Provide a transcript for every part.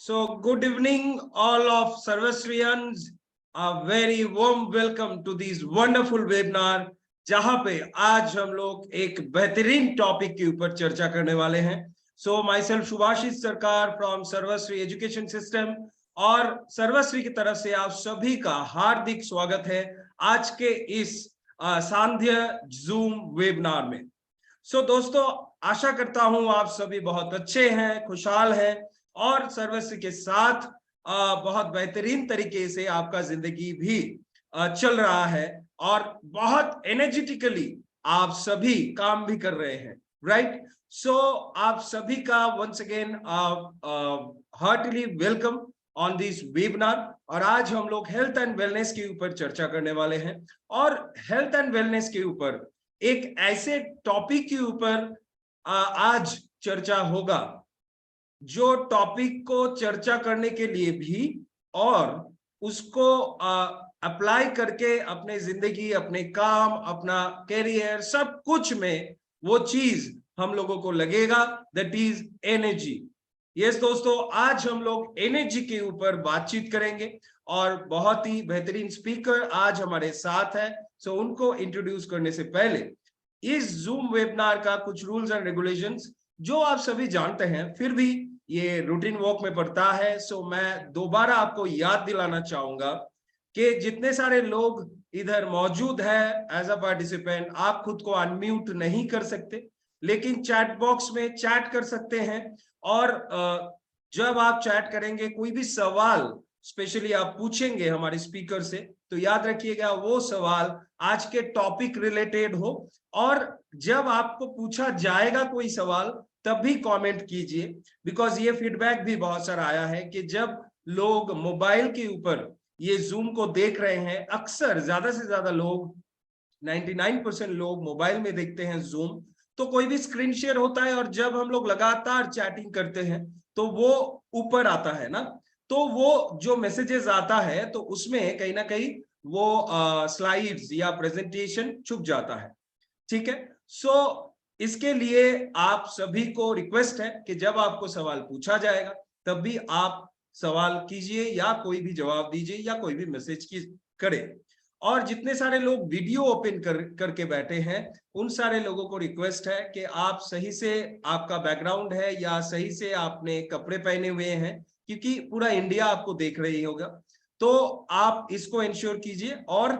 So, good evening, all of Sarvasriyans. A very warm welcome to this wonderful webinar, जहां पे आज हम लोग एक बेहतरीन टॉपिक के ऊपर चर्चा करने वाले हैं. So, myself शुभाशीष सरकार from सर्वश्री एजुकेशन सिस्टम और सर्वश्री की तरफ से आप सभी का हार्दिक स्वागत है आज के इस सांध्य जूम वेबिनार में. सो दोस्तों, आशा करता हूं आप सभी बहुत अच्छे हैं, खुशहाल हैं और सर्वस्व के साथ बहुत बेहतरीन तरीके से आपका जिंदगी भी चल रहा है और बहुत एनर्जेटिकली आप सभी काम भी कर रहे हैं, राइट? सो आप सभी का once again heartly welcome on this webinar. और आज हम लोग हेल्थ एंड वेलनेस के ऊपर चर्चा करने वाले हैं और हेल्थ एंड वेलनेस के ऊपर एक ऐसे टॉपिक के ऊपर आज चर्चा होगा जो टॉपिक को चर्चा करने के लिए भी और उसको अप्लाई करके अपने जिंदगी, अपने काम, अपना कैरियर, सब कुछ में वो चीज हम लोगों को लगेगा, दैट इज एनर्जी. यस दोस्तों, आज हम लोग एनर्जी के ऊपर बातचीत करेंगे और बहुत ही बेहतरीन स्पीकर आज हमारे साथ है. सो उनको इंट्रोड्यूस करने से पहले इस जूम वेबिनार का कुछ रूल्स एंड रेगुलेशंस जो आप सभी जानते हैं, फिर भी ये रूटीन वर्क में पड़ता है. सो मैं दोबारा आपको याद दिलाना चाहूंगा कि जितने सारे लोग इधर मौजूद है एज अ पार्टिसिपेंट, आप खुद को अनम्यूट नहीं कर सकते, लेकिन चैट बॉक्स में चैट कर सकते हैं. और जब आप चैट करेंगे, कोई भी सवाल स्पेशली आप पूछेंगे हमारे स्पीकर से, तो याद रखिएगा वो सवाल आज के टॉपिक रिलेटेड हो. और जब आपको पूछा जाएगा कोई सवाल, तब भी कमेंट कीजिए, बिकॉज ये फीडबैक भी बहुत सारा आया है कि जब लोग मोबाइल के ऊपर ये जूम को देख रहे हैं, अक्सर ज्यादा से ज्यादा लोग 99% लोग मोबाइल में देखते हैं जूम, तो कोई भी स्क्रीन शेयर होता है और जब हम लोग लगातार चैटिंग करते हैं तो वो ऊपर आता है ना, तो वो जो मैसेजेस आता है तो उसमें कहीं ना कहीं वो स्लाइड्स या प्रेजेंटेशन छुप जाता है. ठीक है. सो इसके लिए आप सभी को रिक्वेस्ट है कि जब आपको सवाल पूछा जाएगा तब भी आप सवाल कीजिए या कोई भी जवाब दीजिए या कोई भी मैसेज करे. और जितने सारे लोग वीडियो ओपन करके बैठे हैं, उन सारे लोगों को रिक्वेस्ट है कि आप सही से, आपका बैकग्राउंड है या सही से आपने कपड़े पहने हुए हैं, क्योंकि पूरा इंडिया आपको देख रही होगा, तो आप इसको इंश्योर कीजिए और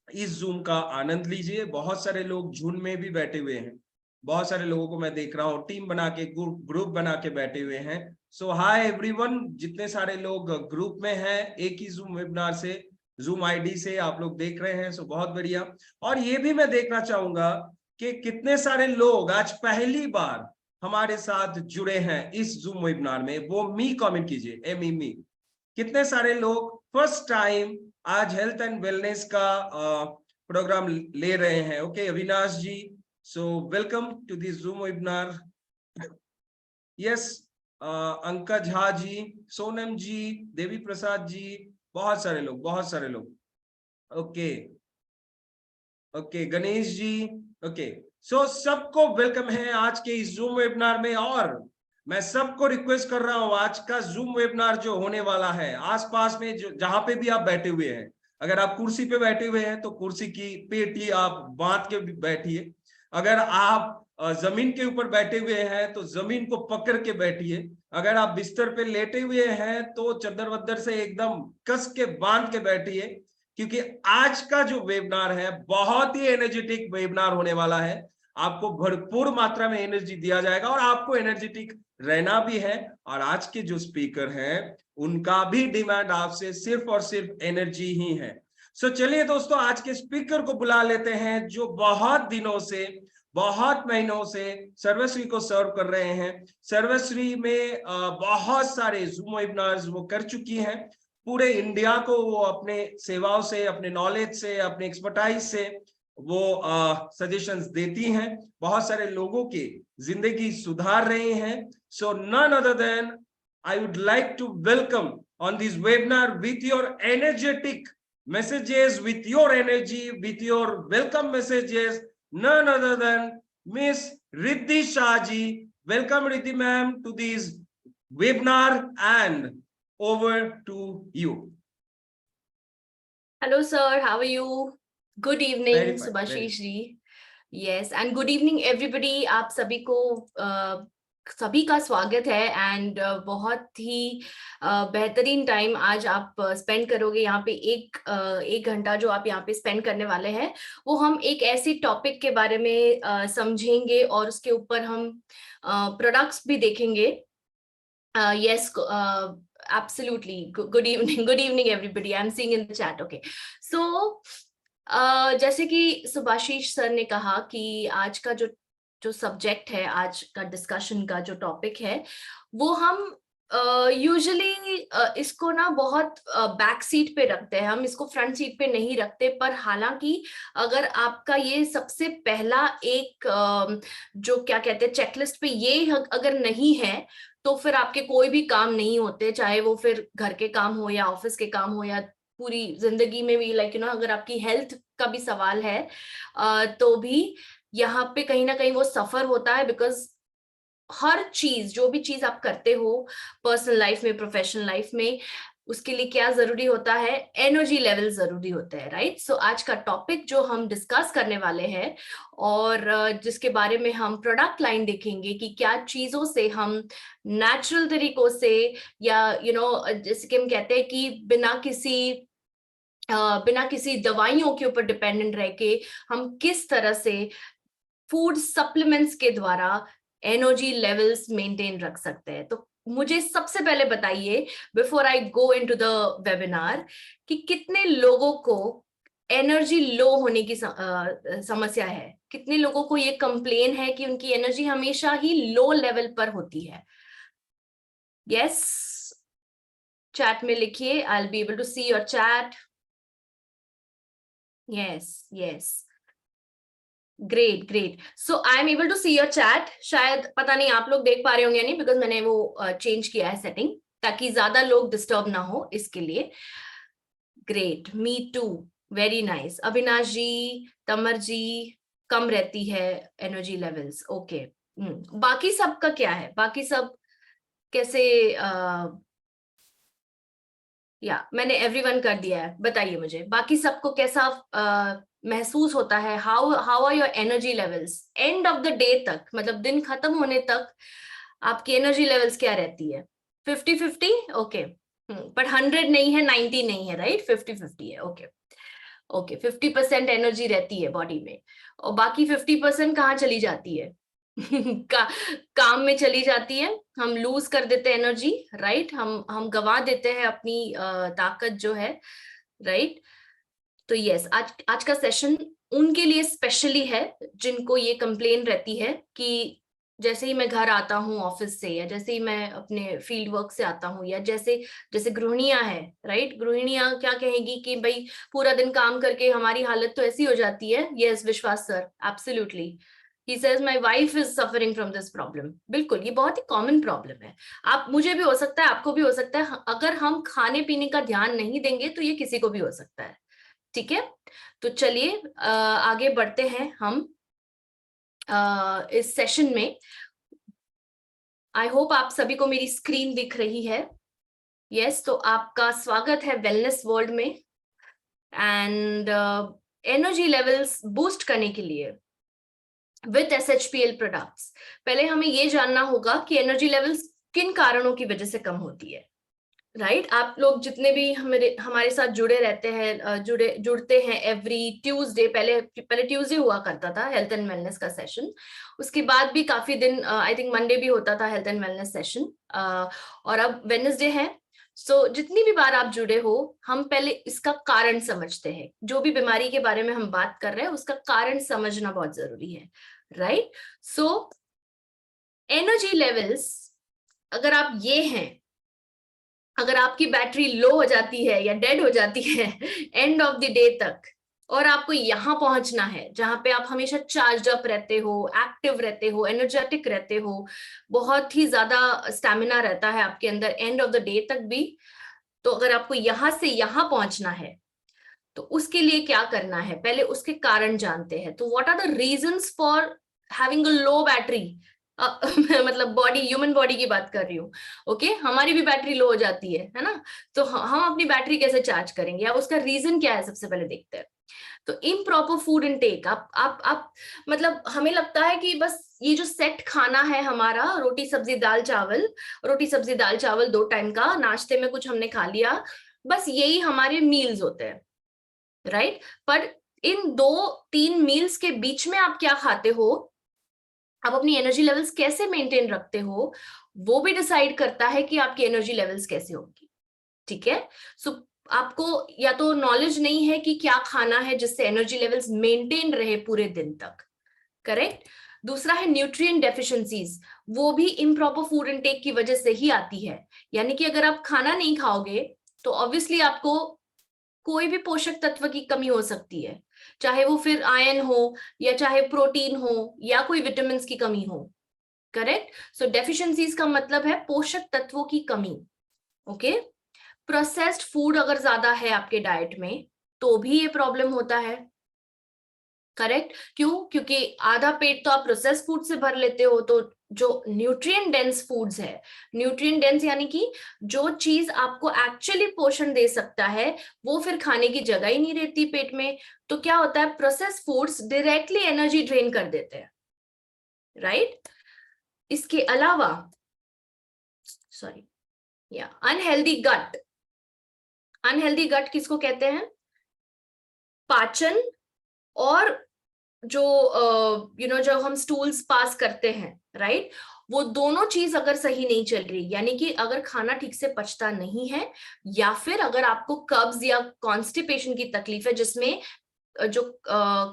इस जूम का आनंद लीजिए. बहुत सारे लोग झुंड में भी बैठे हुए हैं, बहुत सारे लोगों को मैं देख रहा हूँ टीम बना के, ग्रुप बना के बैठे हुए हैं. सो हाय एवरीवन, जितने सारे लोग ग्रुप में हैं, एक ही जूम वेबिनार से, जूम आईडी से आप लोग देख रहे हैं, सो बहुत बढ़िया. और ये भी मैं देखना चाहूंगा कि कितने सारे लोग आज पहली बार हमारे साथ जुड़े हैं इस जूम वेबिनार में. वो मी कमेंट कीजिए, मी. कितने सारे लोग फर्स्ट टाइम आज हेल्थ एंड वेलनेस का प्रोग्राम ले रहे हैं. Okay, Avinash ji, so welcome to this Zoom webinar. Yes, Anka Jha ji, Sonam ji, Devi Prasad ji, बहुत सारे लोग. Okay okay, Ganesh ji. Okay, so सबको वेलकम है आज के इस जूम वेबिनार में. और मैं सबको रिक्वेस्ट कर रहा हूं, आज का जूम वेबिनार जो होने वाला है, आसपास में जहां पे भी आप बैठे हुए हैं, अगर आप कुर्सी पे बैठे हुए हैं तो कुर्सी की पेटी आप बांध के बैठिए. अगर आप जमीन के ऊपर बैठे हुए हैं तो जमीन को पकड़ के बैठिए. अगर आप बिस्तर पे लेटे हुए हैं तो चद्दर वद्दर से एकदम कस के बांध के बैठिए, क्योंकि आज का जो वेबिनार है बहुत ही एनर्जेटिक वेबिनार होने वाला है. आपको भरपूर मात्रा में एनर्जी दिया जाएगा और आपको एनर्जेटिक रहना भी है. और आज के जो स्पीकर हैं उनका भी डिमांड आपसे सिर्फ और सिर्फ एनर्जी ही है. सो चलिए दोस्तों, आज के स्पीकर को बुला लेते हैं जो बहुत दिनों से, बहुत महीनों से सर्वश्री को सर्व कर रहे हैं. सर्वश्री में बहुत सारे जूम वेबिनार्स वो कर चुकी हैं. पूरे इंडिया को वो अपने सेवाओं से, अपने नॉलेज से, अपने एक्सपर्टाइज से वो सजेशंस देती हैं. बहुत सारे लोगों की जिंदगी सुधार रही हैं. So none other than I would like to welcome on this webinar with your energetic messages, with your energy, with your welcome messages, none other than Miss Riddhi Shah ji. Welcome Riddhi ma'am to this webinar, and over to you. Hello, sir. How are you? Good evening, Very fine, Subhashish ji. Yes, and good evening, everybody. आप सभी को सभी का स्वागत है and बहुत ही बेहतरीन time आज आप स्पेंड करोगे यहाँ पे। एक घंटा जो आप यहाँ पे स्पेंड करने वाले हैं वो हम एक ऐसी टॉपिक के बारे में समझेंगे और उसके ऊपर हम प्रोडक्ट्स भी देखेंगे। Yes, absolutely. Good evening. Good evening, everybody. I'm seeing in the chat. Okay. So, जैसे कि सुभाशीष सर ने कहा कि आज का जो सब्जेक्ट है, आज का डिस्कशन का जो टॉपिक है, वो हम यूजुअली इसको ना बहुत बैक सीट पे रखते हैं, हम इसको फ्रंट सीट पे नहीं रखते। पर हालांकि अगर आपका ये सबसे पहला एक जो क्या कहते हैं चेकलिस्ट पे ये अगर नहीं है तो फिर आपके कोई भी काम नहीं होते, चाहे वो फिर घर के काम हो या ऑफिस के काम हो या पूरी जिंदगी में भी। लाइक अगर आपकी हेल्थ का भी सवाल है तो भी यहाँ पे कहीं ना कहीं वो सफर होता है। बिकॉज हर चीज, जो भी चीज आप करते हो पर्सनल लाइफ में, प्रोफेशनल लाइफ में, उसके लिए क्या जरूरी होता है? एनर्जी लेवल जरूरी होते हैं, राइट? सो आज का टॉपिक जो हम डिस्कस करने वाले हैं और जिसके बारे में हम प्रोडक्ट लाइन देखेंगे कि क्या चीजों से हम नेचुरल तरीकों से या जैसे कि हम कहते हैं कि बिना किसी दवाइयों के ऊपर डिपेंडेंट रह के हम किस तरह से फूड सप्लीमेंट्स के द्वारा एनर्जी लेवल्स मेंटेन रख सकते हैं। तो मुझे सबसे पहले बताइए, before I go into the webinar, कि कितने लोगों को एनर्जी लो होने की समस्या है? कितने लोगों को ये कंप्लेन है कि उनकी एनर्जी हमेशा ही लो लेवल पर होती है? यस, चैट में लिखिए। I will be able to see your chat. Yes yes, great great. So I am able to see your chat. शायद पता नहीं आप लोग देख पा रहे होंगे या नहीं, बिकॉज मैंने वो चेंज किया है सेटिंग ताकि ज्यादा लोग डिस्टर्ब ना हो, इसके लिए। Great, me too, very nice. Avinash ji, Tamar ji, कम रहती है एनर्जी लेवल्स। ओके, बाकी सब का क्या है? बाकी सब कैसे? या मैंने एवरीवन कर दिया है, बताइए मुझे बाकी सबको कैसा महसूस होता है? How are your energy levels end of the day तक, मतलब दिन खत्म होने तक आपकी एनर्जी लेवल्स क्या रहती है? 50-50? ओके, बट 100 नहीं है, 90 नहीं है, राइट? 50-50 है। ओके ओके, 50% एनर्जी रहती है बॉडी में, और बाकी 50% कहाँ चली जाती है? काम में चली जाती है। हम लूज कर देते हैं एनर्जी, राइट? हम गंवा देते हैं अपनी ताकत जो है, राइट? तो यस, आज का सेशन उनके लिए स्पेशली है जिनको ये कंप्लेन रहती है कि जैसे ही मैं घर आता हूँ ऑफिस से, या जैसे ही मैं अपने फील्ड वर्क से आता हूँ, या जैसे गृहिणियां हैं, राइट? गृहिणियां क्या कहेगी कि भाई पूरा दिन काम करके हमारी हालत तो ऐसी हो जाती है। यस विश्वास sir, absolutely. He says my wife is suffering from this problem. बिल्कुल, ये बहुत ही कॉमन प्रॉब्लम है। आप, मुझे भी हो सकता है, आपको भी हो सकता है। अगर हम खाने पीने का ध्यान नहीं देंगे तो ये किसी को भी हो सकता है, ठीक है? तो चलिए आगे बढ़ते हैं हम इस सेशन में। आई होप आप सभी को मेरी स्क्रीन दिख रही है। यस, तो आपका स्वागत है वेलनेस वर्ल्ड में। एंड एनर्जी लेवल्स बूस्ट करने के लिए विथ SHPL प्रोडक्ट्स, पहले हमें ये जानना होगा कि एनर्जी लेवल्स किन कारणों की वजह से कम होती है, राइट? आप लोग जितने भी हमारे साथ जुड़े रहते हैं, जुड़ते हैं एवरी ट्यूसडे, पहले ट्यूसडे हुआ करता था हेल्थ एंड वेलनेस का सेशन, उसके बाद भी काफी दिन आई थिंक मंडे भी होता था हेल्थ एंड वेलनेस सेशन, और अब वेडनेसडे है। सो जितनी भी बार आप जुड़े हो, हम पहले इसका कारण समझते हैं। जो भी बीमारी के बारे में हम बात कर रहे हैं उसका कारण समझना बहुत जरूरी है, राइट? सो एनर्जी लेवल्स, अगर आप ये हैं, अगर आपकी बैटरी लो हो जाती है या डेड हो जाती है एंड ऑफ द डे तक, और आपको यहां पहुंचना है जहां पे आप हमेशा चार्ज अप रहते हो, एक्टिव रहते हो, एनर्जेटिक रहते हो, बहुत ही ज्यादा स्टैमिना रहता है आपके अंदर एंड ऑफ द डे तक भी, तो अगर आपको यहां से यहां पहुंचना है तो उसके लिए क्या करना है? पहले उसके कारण जानते हैं। तो what are the reasons for having a low battery? मतलब बॉडी, ह्यूमन बॉडी की बात कर रही हूँ, ओके, हमारी भी बैटरी लो हो जाती है ना, तो हम अपनी बैटरी कैसे चार्ज करेंगे, या उसका रीजन क्या है, सबसे पहले देखते हैं। तो इम्प्रॉपर फूड इनटेक, आप मतलब हमें लगता है कि बस ये जो सेट खाना है हमारा, रोटी सब्जी दाल चावल, रोटी सब्जी दाल चावल 2 टाइम का, नाश्ते में कुछ हमने खा लिया, बस यही हमारे मील्स होते हैं, राइट। पर इन 2-3 मील्स के बीच में आप क्या खाते हो, आप अपनी एनर्जी लेवल्स कैसे मेंटेन रखते हो, वो भी डिसाइड करता है कि आपकी एनर्जी लेवल्स कैसे होगी, ठीक है। सो आपको या तो नॉलेज नहीं है कि क्या खाना है जिससे एनर्जी लेवल्स मेंटेन रहे पूरे दिन तक, करेक्ट। दूसरा है न्यूट्रिएंट डेफिशिएंसीज, वो भी इम्प्रॉपर फूड इनटेक की वजह से ही आती है। यानी कि अगर आप खाना नहीं खाओगे तो ऑब्वियसली आपको कोई भी पोषक तत्व की कमी हो सकती है, चाहे वो फिर आयरन हो, या चाहे प्रोटीन हो, या कोई विटामिन की कमी हो, करेक्ट। सो डेफिशिएंसीज का मतलब है पोषक तत्वों की कमी, ओके। प्रोसेस्ड फूड अगर ज्यादा है आपके डाइट में तो भी ये प्रॉब्लम होता है, करेक्ट। क्यों? क्योंकि आधा पेट तो आप प्रोसेस्ड फूड से भर लेते हो, तो जो न्यूट्रिएंट डेंस फूड्स है, न्यूट्रिएंट डेंस यानी कि जो चीज आपको एक्चुअली पोषण दे सकता है वो फिर खाने की जगह ही नहीं रहती पेट में, तो क्या होता है, processed foods directly energy drain कर देते हैं, राइट। इसके अलावा सॉरी, या अनहेल्दी गट, अनहेल्दी गट किसको कहते हैं, पाचन और जो जब हम स्टूल्स पास करते हैं, राइट, वो दोनों चीज अगर सही नहीं चल रही, यानी कि अगर खाना ठीक से पचता नहीं है, या फिर अगर आपको कब्ज या कॉन्स्टिपेशन की तकलीफ है, जिसमें जो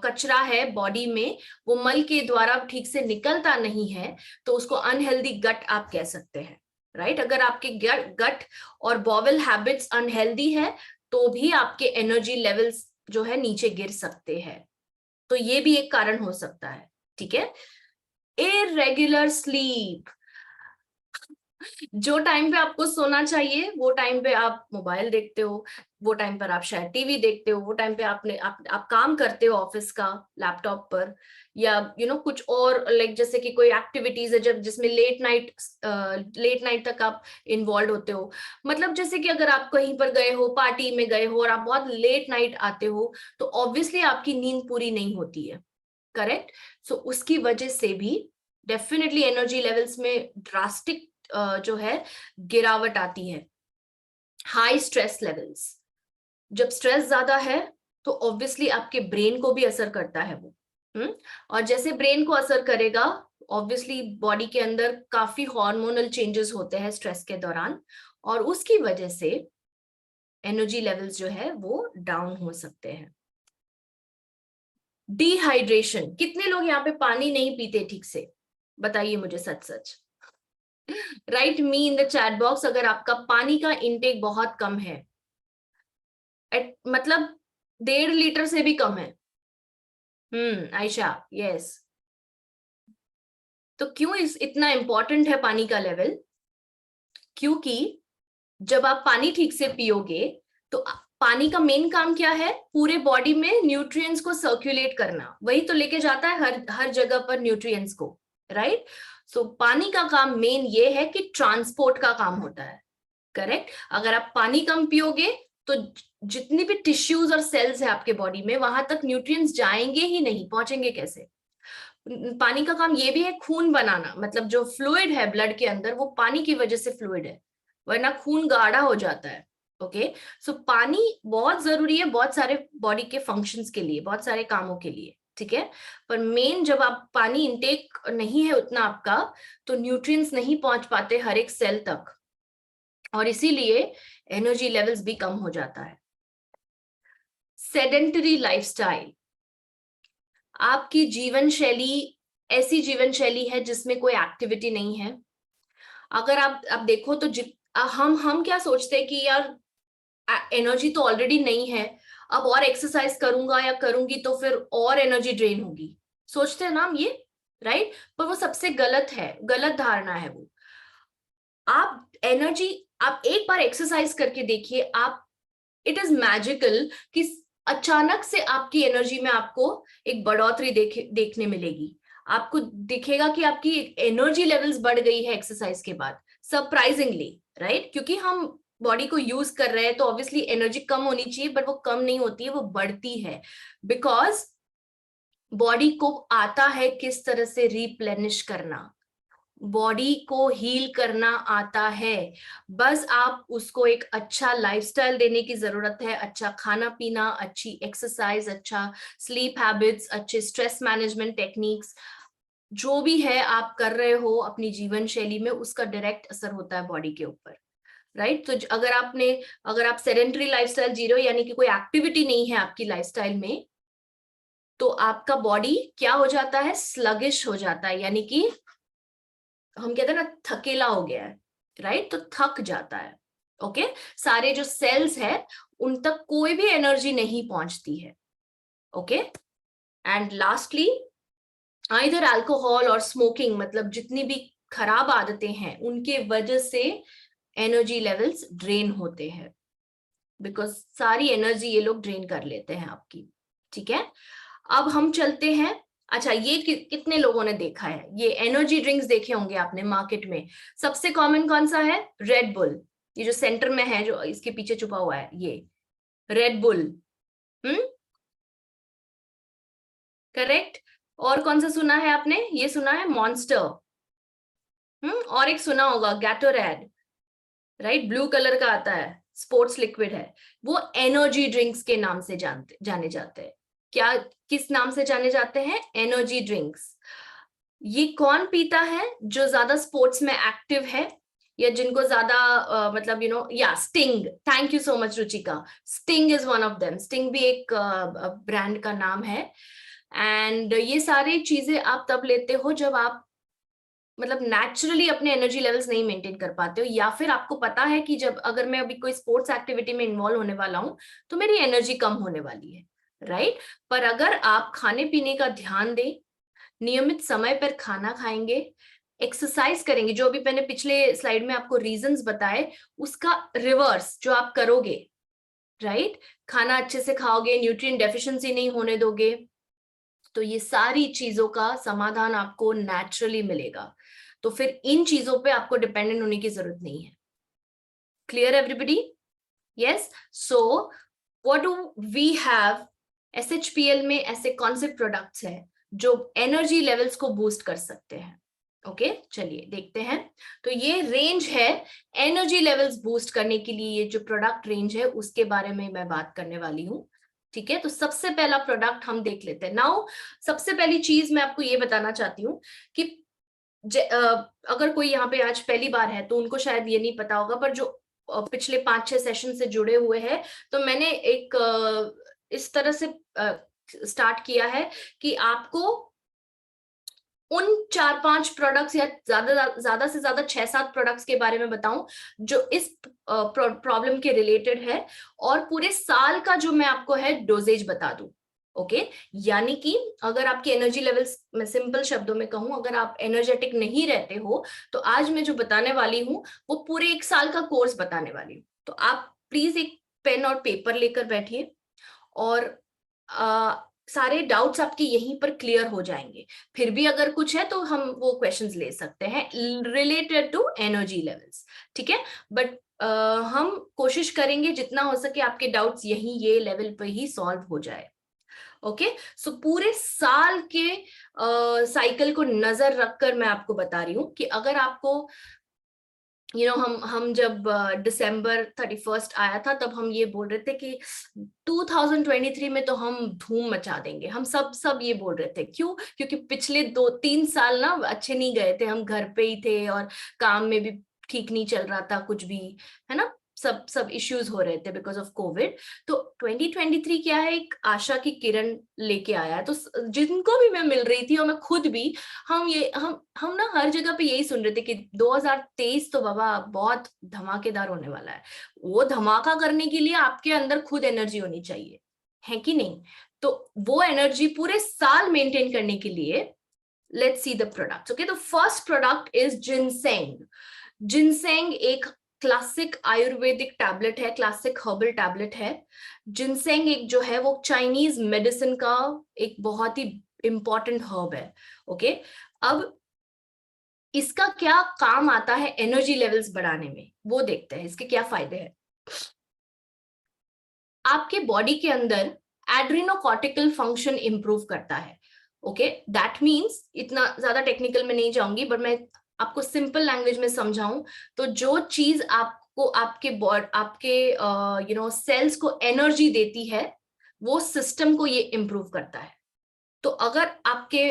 कचरा है बॉडी में वो मल के द्वारा ठीक से निकलता नहीं है, तो उसको अनहेल्दी गट आप कह सकते हैं, राइट। अगर आपके गट और बॉवेल हैबिट्स अनहेल्दी है तो भी आपके एनर्जी लेवल्स जो है नीचे गिर सकते हैं, तो ये भी एक कारण हो सकता है, ठीक है। इरेगुलर स्लीप, जो टाइम पे आपको सोना चाहिए वो टाइम पे आप मोबाइल देखते हो, वो टाइम पर आप शायद टीवी देखते हो, वो टाइम पे आप काम करते हो ऑफिस का लैपटॉप पर, या कुछ और लाइक जैसे कि कोई एक्टिविटीज है जब जिसमें लेट नाइट तक आप इन्वॉल्व होते हो, मतलब जैसे कि अगर आप कहीं पर गए हो, पार्टी में गए हो और आप बहुत लेट नाइट आते हो, तो ऑब्वियसली आपकी नींद पूरी नहीं होती है, करेक्ट। सो उसकी वजह से भी डेफिनेटली एनर्जी लेवल्स में ड्रास्टिक जो है गिरावट आती है। हाई स्ट्रेस लेवल्स, जब स्ट्रेस ज्यादा है तो ऑब्वियसली आपके ब्रेन को भी असर करता है वो, और जैसे ब्रेन को असर करेगा, ऑब्वियसली बॉडी के अंदर काफी हार्मोनल चेंजेस होते हैं स्ट्रेस के दौरान, और उसकी वजह से एनर्जी लेवल्स जो है वो डाउन हो सकते हैं। डिहाइड्रेशन, कितने लोग यहाँ पे पानी नहीं पीते ठीक से, बताइए मुझे सच सच, write me in the chat box अगर आपका पानी का इनटेक बहुत कम है, मतलब 1.5 लीटर से भी कम है। आयशा, यस। तो क्यों इतना इंपॉर्टेंट है पानी का लेवल, क्योंकि जब आप पानी ठीक से पियोगे तो पानी का मेन काम क्या है, पूरे बॉडी में न्यूट्रिएंट्स को सर्कुलेट करना, वही तो लेके जाता है हर जगह पर न्यूट्रिएंट्स को, राइट। सो पानी का काम मेन ये है कि ट्रांसपोर्ट का काम होता है, करेक्ट। अगर आप पानी कम पियोगे तो जितनी भी टिश्यूज और सेल्स है आपके बॉडी में वहां तक न्यूट्रिएंट्स जाएंगे ही नहीं, पहुंचेंगे कैसे। पानी का काम ये भी है खून बनाना, मतलब जो फ्लूइड है ब्लड के अंदर वो पानी की वजह से फ्लूइड है, वरना खून गाढ़ा हो जाता है, ओके। सो पानी बहुत जरूरी है बहुत सारे बॉडी के फंक्शंस के लिए, बहुत सारे कामों के लिए, ठीक है। पर मेन जब आप पानी इंटेक नहीं है उतना आपका, तो न्यूट्रिएंट्स नहीं पहुंच पाते हर एक सेल तक, और इसीलिए एनर्जी लेवल्स भी कम हो जाता है। सेडेंटरी लाइफस्टाइल, आपकी जीवन शैली ऐसी जीवन शैली है जिसमें कोई एक्टिविटी नहीं है। अगर आप देखो तो हम क्या सोचते हैं कि यार एनर्जी तो ऑलरेडी नहीं है, अब और एक्सरसाइज करूंगा या करूंगी तो फिर और एनर्जी ड्रेन होगी, सोचते हैं ना हम ये, राइट। पर वो सबसे गलत है, गलत धारणा है वो। आप एक बार एक्सरसाइज करके देखिए, आप इट इज मैजिकल कि अचानक से आपकी एनर्जी में आपको एक बढ़ोतरी देखने मिलेगी। आपको दिखेगा कि आपकी एनर्जी लेवल्स बढ़ गई है एक्सरसाइज के बाद, सरप्राइजिंगली, राइट? क्योंकि हम बॉडी को यूज कर रहे हैं तो ऑब्वियसली एनर्जी कम होनी चाहिए, बट वो कम नहीं होती है, वो बढ़ती है, बिकॉज बॉडी को आता है किस तरह से रिप्लेनिश करना, बॉडी को हील करना आता है। बस आप उसको एक अच्छा लाइफस्टाइल देने की जरूरत है, अच्छा खाना पीना, अच्छी एक्सरसाइज, अच्छा स्लीप हैबिट्स, अच्छे स्ट्रेस मैनेजमेंट टेक्निक्स, जो भी है आप कर रहे हो अपनी जीवन शैली में, उसका डायरेक्ट असर होता है बॉडी के ऊपर, राइट? तो अगर आप सेडेंटरी लाइफस्टाइल जी रहे हो, यानी कि कोई एक्टिविटी नहीं है आपकी लाइफस्टाइल में, तो आपका बॉडी क्या हो जाता है? स्लगिश हो जाता है, यानी कि हम कहते हैं ना थकेला हो गया है, राइट? तो थक जाता है, ओके? सारे जो सेल्स है उन तक कोई भी एनर्जी नहीं पहुंचती है, okay? And lastly, either alcohol और स्मोकिंग, मतलब जितनी भी खराब आदतें हैं उनके वजह से एनर्जी लेवल्स ड्रेन होते हैं, बिकॉज सारी एनर्जी ये लोग ड्रेन कर लेते हैं आपकी, ठीक है? अब हम चलते हैं, अच्छा ये कितने लोगों ने देखा है? ये एनर्जी ड्रिंक्स देखे होंगे आपने मार्केट में। सबसे कॉमन कौन सा है? रेड बुल, ये जो सेंटर में है, जो इसके पीछे छुपा हुआ है, ये रेड बुल, करेक्ट? और कौन सा सुना है आपने? ये सुना है मॉन्स्टर, और एक सुना होगा गैटोरेड, राइट? ब्लू कलर का आता है, स्पोर्ट्स लिक्विड है, वो एनर्जी ड्रिंक्स के नाम से जाने जाते हैं। क्या, किस नाम से जाने जाते हैं? Energy drinks. ये कौन पीता है? जो ज्यादा स्पोर्ट्स में एक्टिव है, या जिनको ज्यादा मतलब या sting, thank you so much Ruchika, sting is one of them. Sting भी एक ब्रांड का नाम है। एंड ये सारी चीजें आप तब लेते हो जब आप मतलब नेचुरली अपने एनर्जी लेवल्स नहीं मेंटेन कर पाते हो, या फिर आपको पता है कि जब अगर मैं अभी कोई स्पोर्ट्स एक्टिविटी में इन्वॉल्व होने वाला हूं तो मेरी एनर्जी कम होने वाली है, राइट? पर अगर आप खाने पीने का ध्यान दें, नियमित समय पर खाना खाएंगे, एक्सरसाइज करेंगे, जो अभी मैंने पिछले स्लाइड में आपको रीजंस बताए, उसका रिवर्स जो आप करोगे, राइट? खाना अच्छे से खाओगे, न्यूट्रिएंट डेफिशिएंसी नहीं होने दोगे, तो ये सारी चीजों का समाधान आपको नेचुरली मिलेगा। तो फिर इन चीजों पे आपको डिपेंडेंट होने की जरूरत नहीं है। Clear everybody? Yes. So what do we have? SHPL में ऐसे कौन से प्रोडक्ट्स हैं जो एनर्जी लेवल्स को बूस्ट कर सकते हैं? ओके, चलिए देखते हैं। तो ये रेंज है एनर्जी लेवल्स बूस्ट करने के लिए, ये जो प्रोडक्ट रेंज है उसके बारे में मैं बात करने वाली हूँ, ठीक है? तो सबसे पहला प्रोडक्ट हम देख लेते हैं। नाउ सबसे पहली चीज मैं आपको ये बताना चाहती हूँ कि अगर कोई यहाँ पे आज पहली बार है तो उनको शायद ये नहीं पता होगा, पर जो पिछले 5-6 सेशन से जुड़े हुए हैं, तो मैंने एक इस तरह से स्टार्ट किया है कि आपको उन 4-5 प्रोडक्ट्स या ज्यादा से ज्यादा 6-7 प्रोडक्ट्स के बारे में बताऊं जो इस प्रॉब्लम के रिलेटेड है, और पूरे साल का जो मैं आपको है डोजेज बता दूं, ओके? यानी कि अगर आपकी एनर्जी लेवल्स, मैं सिंपल शब्दों में कहूं, अगर आप एनर्जेटिक नहीं रहते हो, तो आज मैं जो बताने वाली हूं वो पूरे 1 साल का कोर्स बताने वाली हूँ। तो आप प्लीज एक पेन और पेपर लेकर बैठिए, और सारे डाउट्स आपके यहीं पर क्लियर हो जाएंगे। फिर भी अगर कुछ है तो हम वो क्वेश्चंस ले सकते हैं रिलेटेड टू एनर्जी लेवल्स, ठीक है? बट हम कोशिश करेंगे जितना हो सके आपके डाउट्स यहीं ये लेवल पे ही सॉल्व हो जाए, ओके? सो पूरे साल के साइकिल को नजर रखकर मैं आपको बता रही हूँ कि अगर आपको हम जब दिसंबर 31 आया था, तब हम ये बोल रहे थे कि 2023 में तो हम धूम मचा देंगे। हम सब ये बोल रहे थे। क्यों? क्योंकि पिछले 2-3 साल ना अच्छे नहीं गए थे, हम घर पे ही थे और काम में भी ठीक नहीं चल रहा था कुछ भी, है ना? सब इश्यूज हो रहे थे बिकॉज ऑफ कोविड। तो 2023 क्या है, एक आशा की किरण लेके आया है। तो जिनको भी मैं मिल रही थी और मैं खुद भी, हम ना हर जगह पे यही सुन रहे थे कि 2023 तो बाबा बहुत धमाकेदार होने वाला है। वो धमाका करने के लिए आपके अंदर खुद एनर्जी होनी चाहिए, है कि नहीं? तो वो एनर्जी पूरे साल मेंटेन करने के लिए let's see the products, okay? तो first product is ginseng. Ginseng एक क्लासिक आयुर्वेदिक टैबलेट है, क्लासिक हर्बल टैबलेट है। जिनसेंग एक जो है वो चाइनीज मेडिसिन का एक बहुत ही इंपॉर्टेंट हर्ब है। ओके, अब इसका क्या काम आता है एनर्जी लेवल्स बढ़ाने में, वो देखते हैं इसके क्या फायदे हैं। आपके बॉडी के अंदर एड्रिनोकॉर्टिकल फंक्शन इंप्रूव करता है। ओके, दैट मीन्स, इतना ज्यादा टेक्निकल में नहीं जाऊंगी, बट मैं आपको सिंपल लैंग्वेज में समझाऊं तो जो चीज आपको आपके सेल्स को एनर्जी देती है, वो सिस्टम को ये इंप्रूव करता है। तो अगर आपके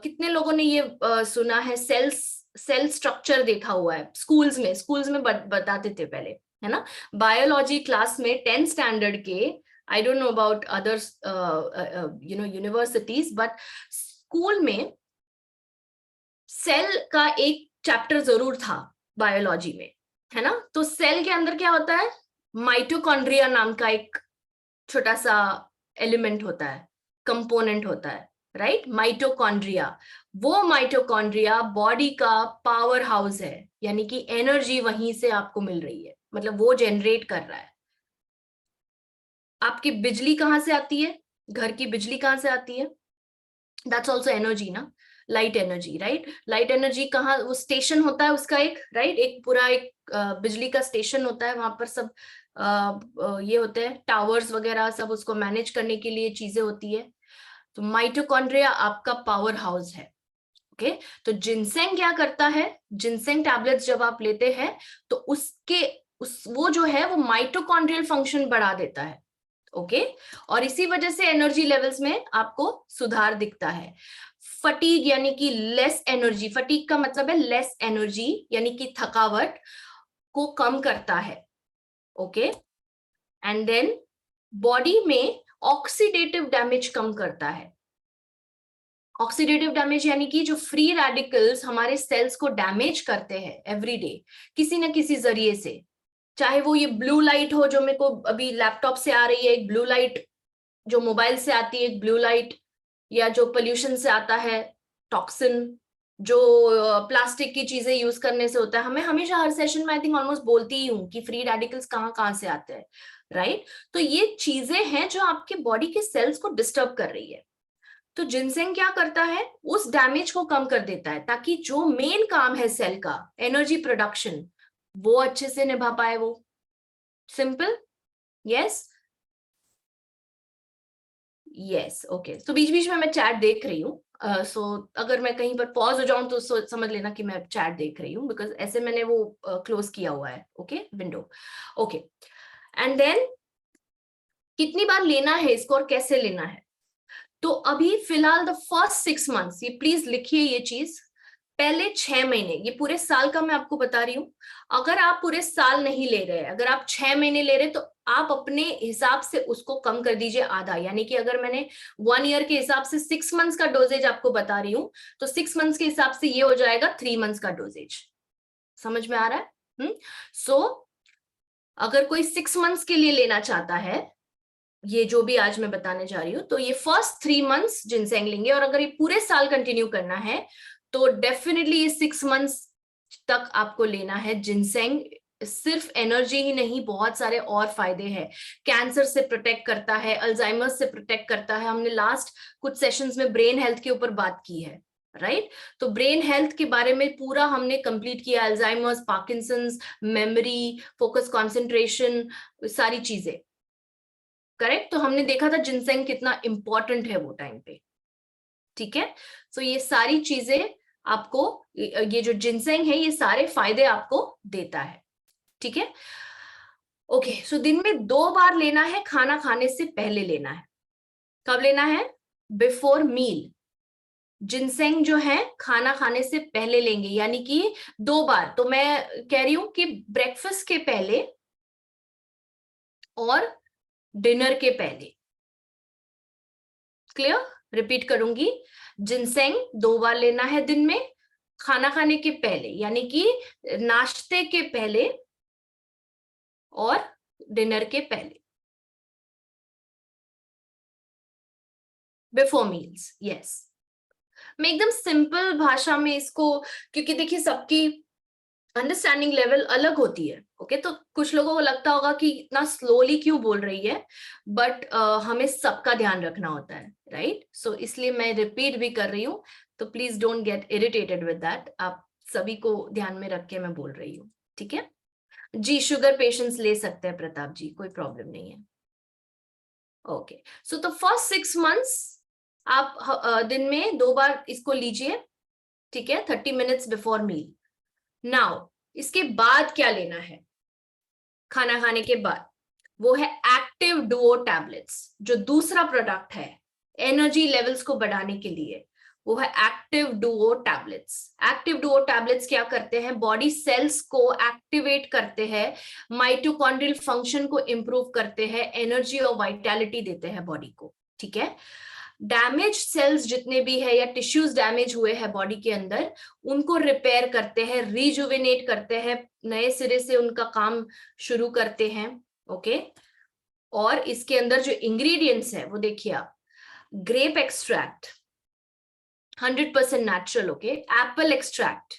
कितने लोगों ने ये सुना है, सेल स्ट्रक्चर देखा हुआ है स्कूल्स में बताते थे पहले, है ना, बायोलॉजी क्लास में 10th स्टैंडर्ड के, I don't know about others universities, but school में सेल का एक चैप्टर जरूर था बायोलॉजी में, है ना। तो सेल के अंदर क्या होता है, माइटोकॉन्ड्रिया नाम का एक छोटा सा एलिमेंट होता है, कंपोनेंट होता है, राइट, माइटोकॉन्ड्रिया। वो माइटोकॉन्ड्रिया बॉडी का पावर हाउस है, यानी कि एनर्जी वहीं से आपको मिल रही है, मतलब वो जनरेट कर रहा है। आपकी बिजली कहाँ से आती है, घर की बिजली कहाँ से आती है, दैट्स ऑल्सो एनर्जी ना, light energy, right. Light energy कहाँ, वो स्टेशन होता है उसका एक, राइट, एक पूरा एक बिजली का स्टेशन होता है, वहां पर सब ये होते हैं टावर्स वगैरह, सब उसको मैनेज करने के लिए चीजें होती है। तो माइटोकॉन्ड्रिया आपका पावर हाउस है। ओके, तो जिनसेंग क्या करता है, जिनसेंग टैबलेट्स जब आप लेते हैं तो वो जो है वो माइटोकॉन्ड्रियल फंक्शन बढ़ा देता है। ओके, और इसी वजह से एनर्जी लेवल्स में आपको सुधार दिखता है। फटीग यानी कि लेस एनर्जी, फटीग का मतलब है लेस एनर्जी, यानी कि थकावट को कम करता है। ओके, एंड देन बॉडी में ऑक्सीडेटिव डैमेज कम करता है। ऑक्सीडेटिव डैमेज यानी कि जो फ्री रेडिकल्स हमारे सेल्स को डैमेज करते हैं एवरीडे किसी ना किसी जरिए से, चाहे वो ये ब्लू लाइट हो जो मेरे को अभी लैपटॉप से आ रही है, एक ब्लू लाइट जो मोबाइल से आती है, एक ब्लू लाइट, या जो पोल्यूशन से आता है टॉक्सिन, जो प्लास्टिक की चीजें यूज करने से होता है। हमें हमेशा हर सेशन में आई थिंक ऑलमोस्ट बोलती ही हूँ कि फ्री रेडिकल्स कहाँ कहाँ से आते हैं, राइट। तो ये चीजें हैं जो आपके बॉडी के सेल्स को डिस्टर्ब कर रही है। तो जिनसेंग क्या करता है, उस डैमेज को कम कर देता है, ताकि जो मेन काम है सेल का, एनर्जी प्रोडक्शन, वो अच्छे से निभा पाए वो। Simple, yes yes. ओके, तो बीच बीच में मैं चैट देख रही हूँ, सो अगर मैं कहीं पर पॉज हो जाऊं तो समझ लेना कि मैं चैट देख रही हूँ, बिकॉज ऐसे मैंने वो क्लोज किया हुआ है, okay, window. Okay, and then कितनी बार लेना है इसको और कैसे लेना है। तो अभी फिलहाल द फर्स्ट 6 months, ये प्लीज लिखिए ये चीज, पहले 6 महीने, ये पूरे साल का मैं आपको बता रही हूँ। अगर आप पूरे साल नहीं ले रहे, अगर आप 6 महीने ले रहे, तो आप अपने हिसाब से उसको कम कर दीजिए आधा, यानी कि अगर मैंने 1 year के हिसाब से 6 months का डोजेज आपको बता रही हूँ, तो 6 months के हिसाब से ये हो जाएगा 3 months का डोजेज। समझ में आ रहा है? सो अगर कोई 6 months के लिए लेना चाहता है, ये जो भी आज मैं बताने जा रही हूँ, तो ये फर्स्ट 3 months जिनसेंग लेंगे, और अगर ये पूरे साल कंटिन्यू करना है तो डेफिनेटली ये 6 months तक आपको लेना है जिनसेंग। सिर्फ एनर्जी ही नहीं, बहुत सारे और फायदे हैं। कैंसर से प्रोटेक्ट करता है, अल्जाइमर्स से प्रोटेक्ट करता है। हमने लास्ट कुछ सेशंस में ब्रेन हेल्थ के ऊपर बात की है, राइट। तो ब्रेन हेल्थ के बारे में पूरा हमने कंप्लीट किया, Alzheimer's, Parkinson's, memory, focus, concentration, सारी चीजें, करेक्ट। तो हमने देखा था जिनसेंग कितना इंपॉर्टेंट है वो टाइम पे, ठीक है। सो ये सारी चीजें आपको, ये जो जिनसेंग है ये सारे फायदे आपको देता है, ठीक है। ओके, सो दिन में 2 बार लेना है, खाना खाने से पहले लेना है। कब लेना है? Before meal. जिनसेंग जो है खाना खाने से पहले लेंगे, यानी कि 2 बार। तो मैं कह रही हूं कि ब्रेकफास्ट के पहले और डिनर के पहले। क्लियर? रिपीट करूंगी, जिनसेंग 2 बार लेना है दिन में, खाना खाने के पहले यानी कि नाश्ते के पहले और डिनर के पहले, बिफोर मील्स, यस। मैं एकदम सिंपल भाषा में इसको, क्योंकि देखिए सबकी अंडरस्टैंडिंग लेवल अलग होती है। ओके तो कुछ लोगों को लगता होगा कि इतना स्लोली क्यों बोल रही है, बट हमें सबका ध्यान रखना होता है, राइट? सो इसलिए मैं रिपीट भी कर रही हूँ, तो please don't get irritated with that. आप सभी को ध्यान में रख के मैं बोल रही हूँ, ठीक है जी? शुगर पेशेंट्स ले सकते हैं प्रताप जी, कोई प्रॉब्लम नहीं है। ओके सो तो फर्स्ट 6 months आप दिन में 2 बार इसको लीजिए, ठीक है, 30 minutes बिफोर मील। नाउ इसके बाद क्या लेना है? खाना खाने के बाद वो है एक्टिव डुओ टैबलेट्स, जो दूसरा प्रोडक्ट है एनर्जी लेवल्स को बढ़ाने के लिए, वो है active Duo tablets. Active Duo tablets क्या करते हैं? बॉडी सेल्स को एक्टिवेट करते हैं, माइटोकॉन्ड्रियल फंक्शन को इंप्रूव करते हैं, एनर्जी और वाइटैलिटी देते हैं बॉडी को, ठीक है? डैमेज सेल्स जितने भी है या टिश्यूज डैमेज हुए हैं बॉडी के अंदर, उनको रिपेयर करते हैं, रिजुविनेट करते हैं, नए सिरे से उनका काम शुरू करते हैं। ओके और इसके अंदर जो इंग्रेडिएंट्स है वो देखिए आप, grape extract 100% natural, okay, apple extract,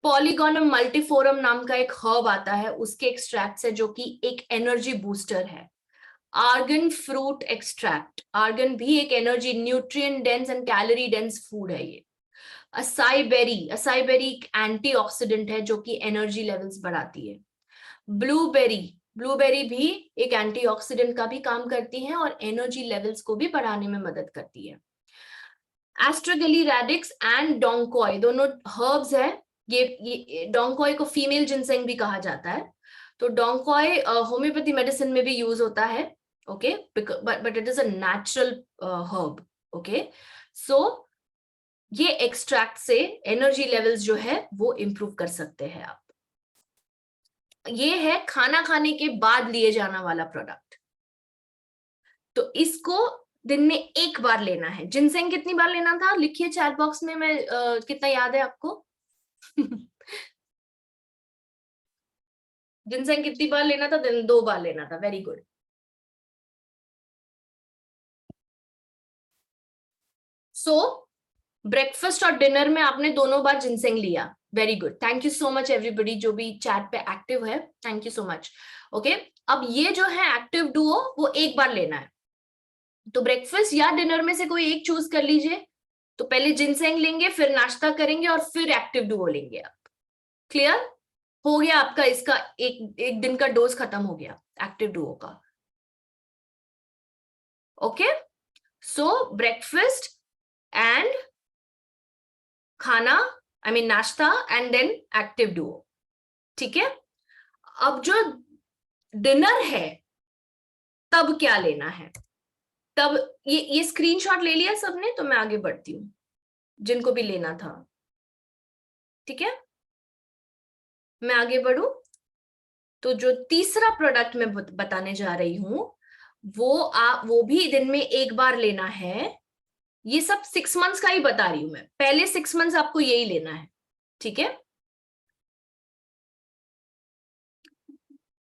polygonum multiflorum नाम का एक हर्ब आता है, उसके एक्सट्रैक्ट है जो कि एक एनर्जी बूस्टर है। आर्गन फ्रूट एक्सट्रैक्ट, आर्गन भी एक energy nutrient dense and calorie dense food है ये। असाई बेरी, असाई बेरी एक एंटीऑक्सीडेंट है जो कि एनर्जी लेवल्स बढ़ाती है। ब्लूबेरी, ब्लूबेरी भी एक एंटीऑक्सीडेंट का भी काम करती है और एनर्जी लेवल्स को भी बढ़ाने में मदद करती है। एस्ट्रोगेली रेडिक्स एंड डोंगक्वाई दोनों हर्ब्स है। ये डोंगक्वाई को फीमेल जिनसेंग भी कहा जाता है। तो डोंगक्वाई होम्योपैथी मेडिसिन में भी यूज होता है, okay, but it is a natural herb, okay. So ये एक्सट्रैक्ट से एनर्जी लेवल्स जो है वो इंप्रूव कर सकते हैं आप। ये है खाना खाने के बाद लिए जाना वाला प्रोडक्ट, तो इसको दिन में 1 बार लेना है। जिनसेंग कितनी बार लेना था लिखिए चैट बॉक्स में, मैं कितना याद है आपको? जिनसेंग कितनी बार लेना था? दिन 2 बार लेना था, वेरी गुड। सो ब्रेकफास्ट और डिनर में आपने दोनों बार जिनसेंग लिया, very good, thank you so much everybody जो भी चैट पे एक्टिव है, thank you so much. Okay अब ये जो है एक्टिव डुओ वो 1 बार लेना है, तो ब्रेकफास्ट या डिनर में से कोई एक चूज कर लीजिए। तो पहले जिनसेंग लेंगे, फिर नाश्ता करेंगे और फिर एक्टिव डुओ लेंगे आप। क्लियर हो गया आपका? इसका एक दिन का डोज खत्म हो गया एक्टिव डुओ का। ओके सो ब्रेकफास्ट एंड खाना, आई मीन नाश्ता एंड देन एक्टिव डुओ, ठीक है। अब जो डिनर है तब क्या लेना है? तब ये स्क्रीनशॉट ले लिया सबने, तो मैं आगे बढ़ती हूँ जिनको भी लेना था, ठीक है। मैं आगे बढ़ू तो जो तीसरा प्रोडक्ट मैं बताने जा रही हूं वो भी दिन में 1 बार लेना है। ये सब 6 months का ही बता रही हूं मैं, पहले 6 months आपको यही लेना है, ठीक है।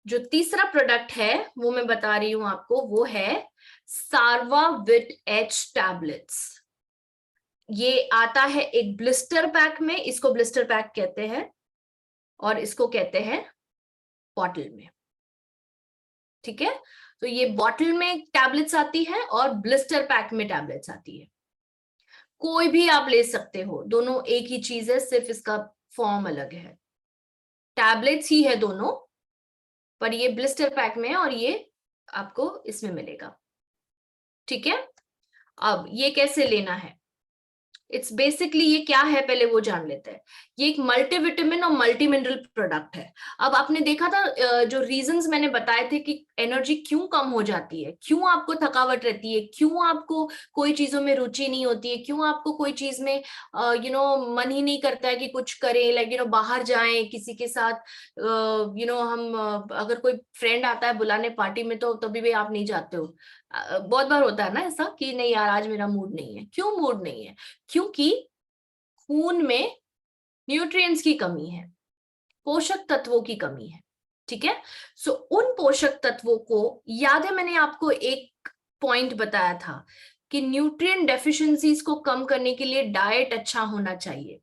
जो तीसरा प्रोडक्ट है वो मैं बता रही हूं आपको, वो है सारवा विट एच टैबलेट्स। ये आता है एक ब्लिस्टर पैक में, इसको ब्लिस्टर पैक कहते हैं, और इसको कहते हैं बॉटल में, ठीक है। तो ये बॉटल में टैबलेट्स आती है और ब्लिस्टर पैक में टैबलेट्स आती है। कोई भी आप ले सकते हो, दोनों एक ही चीज है, सिर्फ इसका फॉर्म अलग है। टैबलेट्स ही है दोनों, पर ये ब्लिस्टर पैक में है और ये आपको इसमें मिलेगा, ठीक है। अब ये कैसे लेना है? इट्स बेसिकली, ये क्या है पहले वो जान लेते हैं। ये एक मल्टीविटामिन और मल्टी मिनरल प्रोडक्ट है। अब आपने देखा था जो रीजंस मैंने बताए थे कि एनर्जी क्यों कम हो जाती है, क्यों आपको थकावट रहती है, क्यों आपको कोई चीजों में रुचि नहीं होती है, क्यों आपको कोई चीज में मन ही नहीं करता है कि कुछ करें, लाइक बाहर जाएं किसी के साथ, हम अगर कोई फ्रेंड आता है बुलाने पार्टी में तो तभी भी आप नहीं जाते हो। बहुत बार होता है ना ऐसा कि नहीं यार आज मेरा मूड नहीं है। क्यों मूड नहीं है? क्योंकि खून में न्यूट्रिएंट्स की कमी है, पोषक तत्वों की कमी है, ठीक है। सो उन पोषक तत्वों को, याद है मैंने आपको एक पॉइंट बताया था कि न्यूट्रिएंट डेफिशिएंसीज को कम करने के लिए डाइट अच्छा होना चाहिए।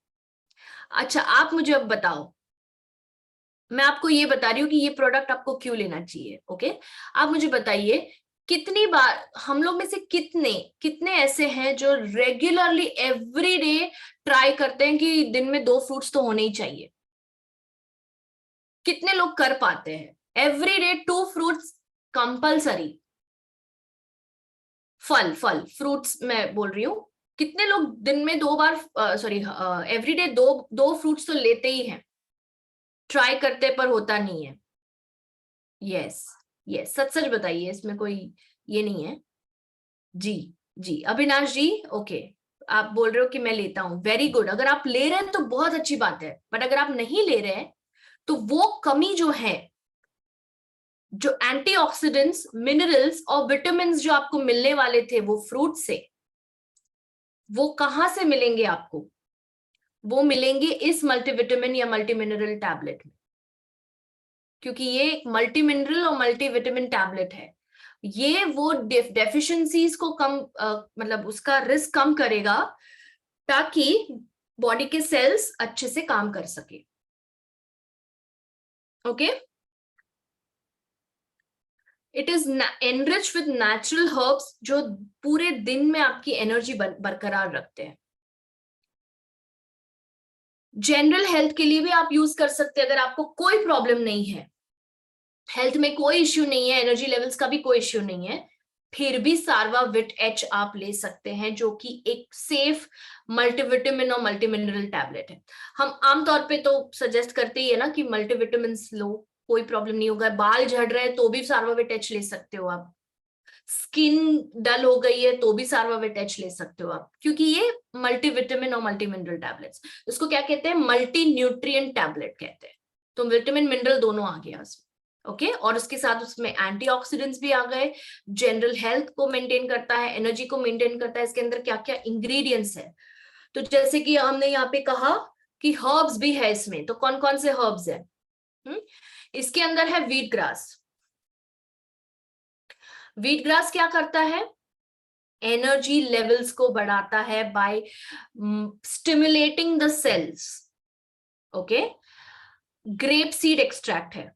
अच्छा आप मुझे अब बताओ, मैं आपको ये बता रही हूँ कि ये प्रोडक्ट आपको क्यों लेना चाहिए। ओके, आप मुझे बताइए कितनी बार हम लोग में से कितने कितने ऐसे हैं जो रेगुलरली एवरी डे ट्राई करते हैं कि दिन में 2 फ्रूट्स तो होने ही चाहिए। कितने लोग कर पाते हैं एवरी डे 2 फ्रूट्स कंपल्सरी? फल फल फ्रूट्स मैं बोल रही हूँ, कितने लोग दिन में 2 बार, सॉरी, एवरी डे 2 फ्रूट्स तो लेते ही हैं, ट्राई करते पर होता नहीं है। यस, यस, सच सच बताइए, इसमें कोई ये नहीं है। जी, जी अविनाश जी, ओके, आप बोल रहे हो कि मैं लेता हूँ, वेरी गुड। अगर आप ले रहे हैं तो बहुत अच्छी बात है, बट अगर आप नहीं ले रहे हैं तो वो कमी जो है, जो एंटीऑक्सीडेंट्स, मिनरल्स और विटामिन जो आपको मिलने वाले थे वो फ्रूट से, वो कहां से मिलेंगे आपको? वो मिलेंगे इस मल्टीविटामिन या मल्टी मिनरल टैबलेट में, क्योंकि ये एक मल्टी मिनरल और मल्टी विटामिन टैबलेट है। ये वो डेफिशिएंसीज को कम, मतलब उसका रिस्क कम करेगा, ताकि बॉडी के सेल्स अच्छे से काम कर सके। Okay, it is enrich with natural herbs जो पूरे दिन में आपकी एनर्जी बरकरार रखते हैं। जनरल हेल्थ के लिए भी आप यूज कर सकते हैं, अगर आपको कोई प्रॉब्लम नहीं है, हेल्थ में कोई इश्यू नहीं है, एनर्जी लेवल्स का भी कोई इश्यू नहीं है, फिर भी सार्वाविट एच आप ले सकते हैं, जो कि एक सेफ मल्टीविटामिन और मल्टी मिनरल टैबलेट है। हम आमतौर पे तो सजेस्ट करते ही है ना कि मल्टीविटामिन लो, कोई प्रॉब्लम नहीं होगा। बाल झड़ रहे हैं तो भी सार्वाविट एच ले सकते हो आप, स्किन डल हो गई है तो भी सार्वाविट एच ले सकते हो आप, क्योंकि ये मल्टीविटामिन और मल्टी मिनरल टैबलेट्स, इसको क्या कहते हैं, मल्टी न्यूट्रिएंट टैबलेट कहते हैं। तो विटामिन मिनरल दोनों आ गया उसमें। ओके, और उसके साथ उसमें एंटीऑक्सीडेंट्स भी आ गए, जनरल हेल्थ को मेंटेन करता है, एनर्जी को मेंटेन करता है। इसके अंदर क्या क्या इंग्रेडिएंट्स है, तो जैसे कि हमने यहाँ पे कहा कि हर्ब्स भी है इसमें, तो कौन कौन से हर्ब्स है? इसके अंदर है व्हीट ग्रास। व्हीट ग्रास क्या करता है? एनर्जी लेवल्स को बढ़ाता है by stimulating the cells. Okay, grape seed extract है,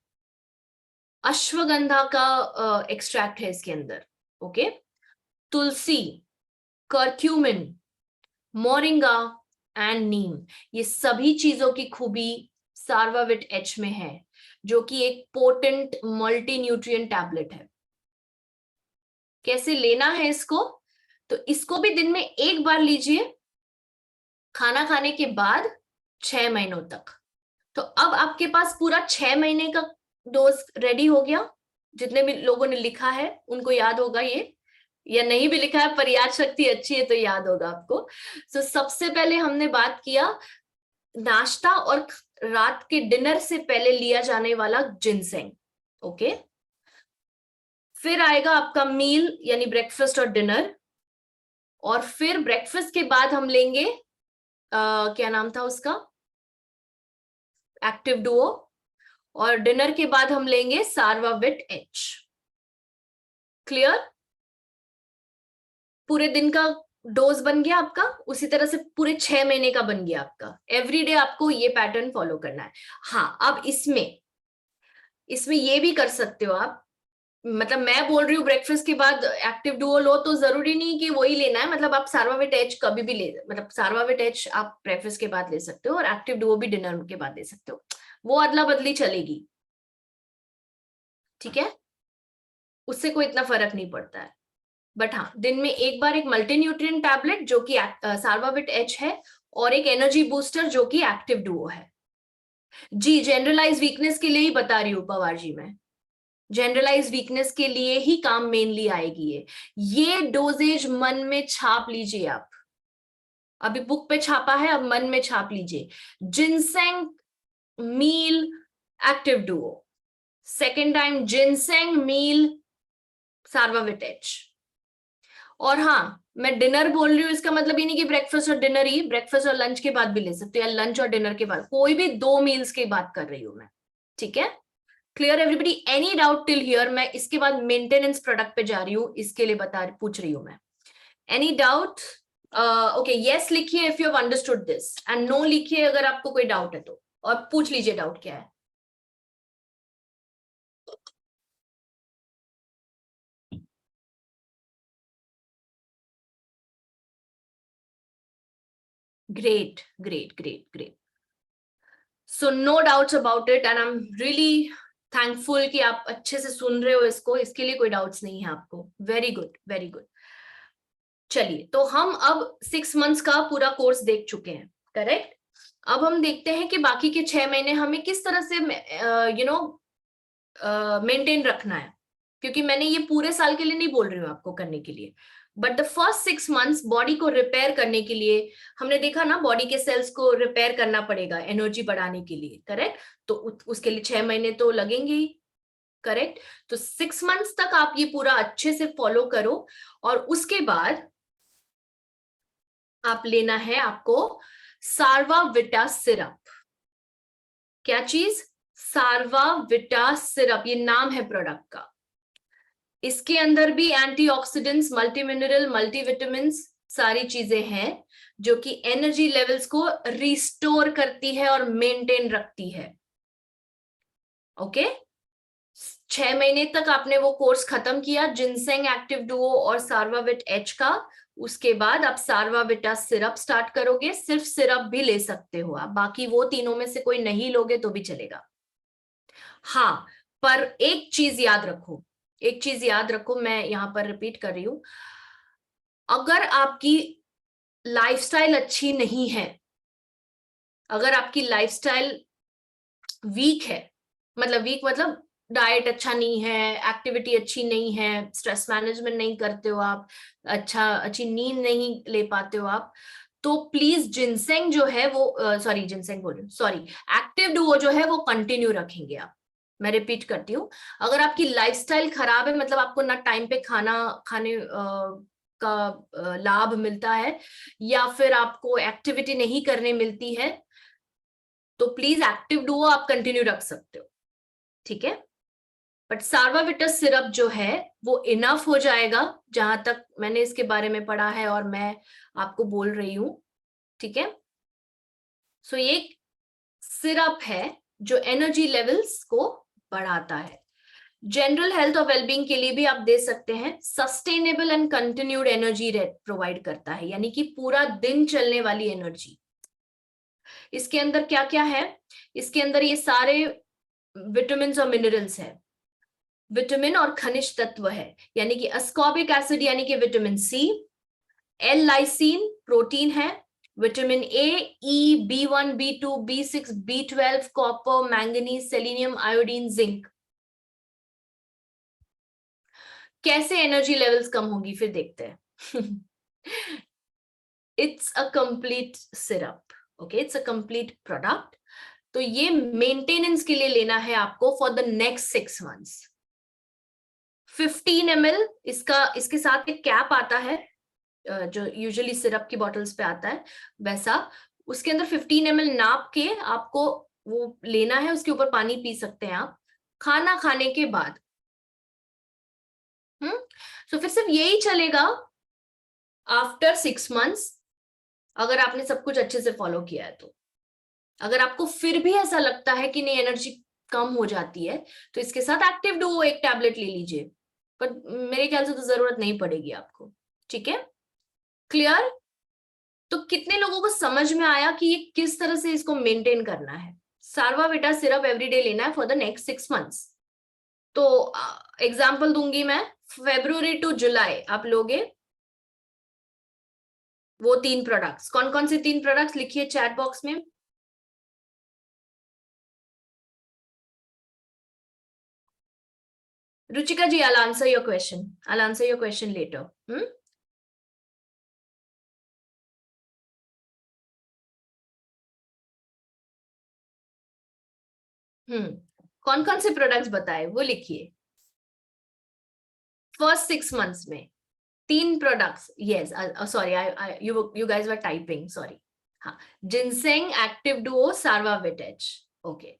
अश्वगंधा का एक्सट्रैक्ट है इसके अंदर। Okay, tulsi, curcumin, moringa and neem, ये सभी चीजों की खूबी सार्वाविट एच में है, जो कि एक पोटेंट मल्टी न्यूट्रिएंट टैबलेट है। कैसे लेना है इसको? तो इसको भी दिन में 1 बार लीजिए, खाना खाने के बाद 6 महीनों तक। तो अब आपके पास पूरा 6 महीने का डोज रेडी हो गया। जितने भी लोगों ने लिखा है उनको याद होगा ये, या नहीं भी लिखा है पर याद शक्ति अच्छी है तो याद होगा आपको। तो सबसे पहले हमने बात किया नाश्ता और रात के डिनर से पहले लिया जाने वाला जिनसेंग। ओके, फिर आएगा आपका मील यानी ब्रेकफास्ट और डिनर, और फिर ब्रेकफास्ट के बाद हम लेंगे क्या नाम था उसका, एक्टिव डुओ, और डिनर के बाद हम लेंगे सार्वाविट एच। क्लियर? पूरे दिन का डोज बन गया आपका, उसी तरह से पूरे 6 महीने का बन गया आपका। एवरीडे आपको ये पैटर्न फॉलो करना है। हाँ, अब इसमें ये भी कर सकते हो आप, मतलब मैं बोल रही हूँ ब्रेकफास्ट के बाद एक्टिव डुओ लो, तो जरूरी नहीं कि वही लेना है। मतलब आप सार्वाविट एच कभी भी ले, मतलब सार्वाविट एच आप ब्रेकफास्ट के बाद ले सकते हो और एक्टिव डुओ भी डिनर के बाद ले सकते हो, वो अदला बदली चलेगी। ठीक है, उससे कोई इतना फर्क नहीं पड़ता है। बट हाँ, दिन में 1 बार एक मल्टी न्यूट्रिएंट टैबलेट जो कि सार्वाविट एच है, और एक एनर्जी बूस्टर जो कि एक्टिव डुओ है। जी, जनरलाइज वीकनेस के लिए ही बता रही हूँ पवार जी, मैं जनरलाइज वीकनेस के लिए ही काम मेनली आएगी ये डोजेज मन में छाप लीजिए आप। अभी बुक पे छापा है, अब मन में छाप लीजिए। Ginseng meal active duo, second time ginseng meal Sarvavit H. और हाँ, मैं डिनर बोल रही हूँ, इसका मतलब ये नहीं कि ब्रेकफास्ट और डिनर ही, ब्रेकफास्ट और लंच के बाद भी ले सकते हो, या लंच और डिनर के बाद, कोई भी 2 मील्स की बात कर रही हूँ मैं। ठीक है, clear everybody? Any doubt till here? मैं इसके बाद मेंटेनेंस प्रोडक्ट पे जा रही हूँ, इसके लिए पूछ रही हूँ मैं। Any doubt? ओके, यस लिखिए if you have understood this, and no लिखिए अगर आपको कोई डाउट है तो, और पूछ लीजिए डाउट क्या है। Great, great, great, great. So no doubts about it, and I'm really thankful कि आप अच्छे से सुन रहे हो इसको, इसके लिए कोई डाउट्स नहीं है आपको. Very good, very good. चलिए, तो हम अब 6 months का पूरा कोर्स देख चुके हैं, करेक्ट. अब हम देखते हैं कि बाकी के 6 महीने हमें किस तरह से मेंटेन रखना है, क्योंकि मैंने ये पूरे साल के लिए नहीं बोल रही हूँ आपको करने के लिए, but the first 6 months body को रिपेयर करने के लिए. हमने देखा ना, बॉडी के सेल्स को रिपेयर करना पड़ेगा एनर्जी बढ़ाने के लिए, करेक्ट. तो उसके लिए 6 महीने तो लगेंगे ही, करेक्ट. तो 6 months तक आप ये पूरा अच्छे से फॉलो करो, और उसके बाद आप लेना है आपको सार्वाविटा सिरप. क्या चीज? सार्वाविटा सिरप, ये नाम है प्रोडक्ट का. इसके अंदर भी एंटीऑक्सीडेंट्स, मल्टी मिनरल, मल्टीविटामिन्स, सारी चीजें हैं जो कि एनर्जी लेवल्स को रिस्टोर करती है और मेंटेन रखती है. ओके, 6 महीने तक आपने वो कोर्स खत्म किया जिनसेंग एक्टिव डुओ और सार्वाविट एच का. उसके बाद आप सार्वाविटा सिरप स्टार्ट करोगे. सिर्फ सिरप भी ले सकते हो आप, बाकी वो तीनों में से कोई नहीं लोगे तो भी चलेगा. हाँ, पर एक चीज याद रखो, एक चीज याद रखो, मैं यहां पर रिपीट कर रही हूं. अगर आपकी लाइफस्टाइल अच्छी नहीं है, अगर आपकी लाइफस्टाइल वीक है, मतलब वीक मतलब डाइट अच्छा नहीं है, एक्टिविटी अच्छी नहीं है, स्ट्रेस मैनेजमेंट नहीं करते हो आप, अच्छी नींद नहीं ले पाते हो आप, तो प्लीज जिनसेंग जो है वो जिनसेंग बोल रही हूँ, सॉरी, एक्टिव डुओ जो है वो कंटिन्यू रखेंगे आप. मैं रिपीट करती हूँ, अगर आपकी लाइफस्टाइल खराब है, मतलब आपको ना टाइम पे खाने का लाभ मिलता है, या फिर आपको एक्टिविटी नहीं करने मिलती है, तो प्लीज एक्टिव डुओ आप कंटिन्यू रख सकते हो, ठीक है. बट सार्वाविटस सिरप जो है वो इनफ हो जाएगा, जहां तक मैंने इसके बारे में पढ़ा है और मैं आपको बोल रही हूं, ठीक है. सो ये सिरप है जो एनर्जी लेवल्स को बढ़ाता है. जनरल हेल्थ और वेलबींग के लिए भी आप दे सकते हैं. Sustainable and continued energy provide करता है, यानी कि पूरा दिन चलने वाली एनर्जी. इसके अंदर क्या क्या है? इसके अंदर ये सारे विटामिन और मिनरल्स है, विटामिन और खनिज तत्व है, यानी कि अस्कॉर्बिक एसिड यानी कि vitamin C, L lysine protein है, vitamin A, E, B1, B2, B6, B12, copper, manganese, selenium, iodine, zinc. कैसे एनर्जी लेवल्स कम होगी फिर देखते हैं. It's a complete syrup, okay, it's a complete product. तो ये मेंटेनेंस के लिए लेना है आपको for the next 6 months. 15 ml इसके साथ एक कैप आता है, जो यूजुअली सिरप की बॉटल्स पे आता है वैसा. उसके अंदर 15 ml नाप के आपको वो लेना है. उसके ऊपर पानी पी सकते हैं आप खाना खाने के बाद. तो फिर सिर्फ यही चलेगा आफ्टर 6 months, अगर आपने सब कुछ अच्छे से फॉलो किया है तो. अगर आपको फिर भी ऐसा लगता है कि नहीं एनर्जी कम हो जाती है, तो इसके साथ एक्टिव डुओ एक टैबलेट ले लीजिए, पर मेरे ख्याल से तो जरूरत नहीं पड़ेगी आपको, ठीक है. क्लियर? तो कितने लोगों को समझ में आया कि ये किस तरह से इसको मेंटेन करना है? सार्वाविटा सिरप एवरीडे लेना है फॉर द नेक्स्ट 6 months. तो एग्जांपल दूंगी मैं, February to July आप लोगे वो 3 प्रोडक्ट्स. कौन कौन से 3 प्रोडक्ट्स लिखिए चैट बॉक्स में. रुचिका जी, I'll answer your question. I'll answer your question later. कौन कौन से प्रोडक्ट्स बताए वो लिखिए. फर्स्ट 6 months में 3 products. Yes, sorry, you guys were typing, sorry. हाँ, ginseng active duo Sarvavit H. Okay,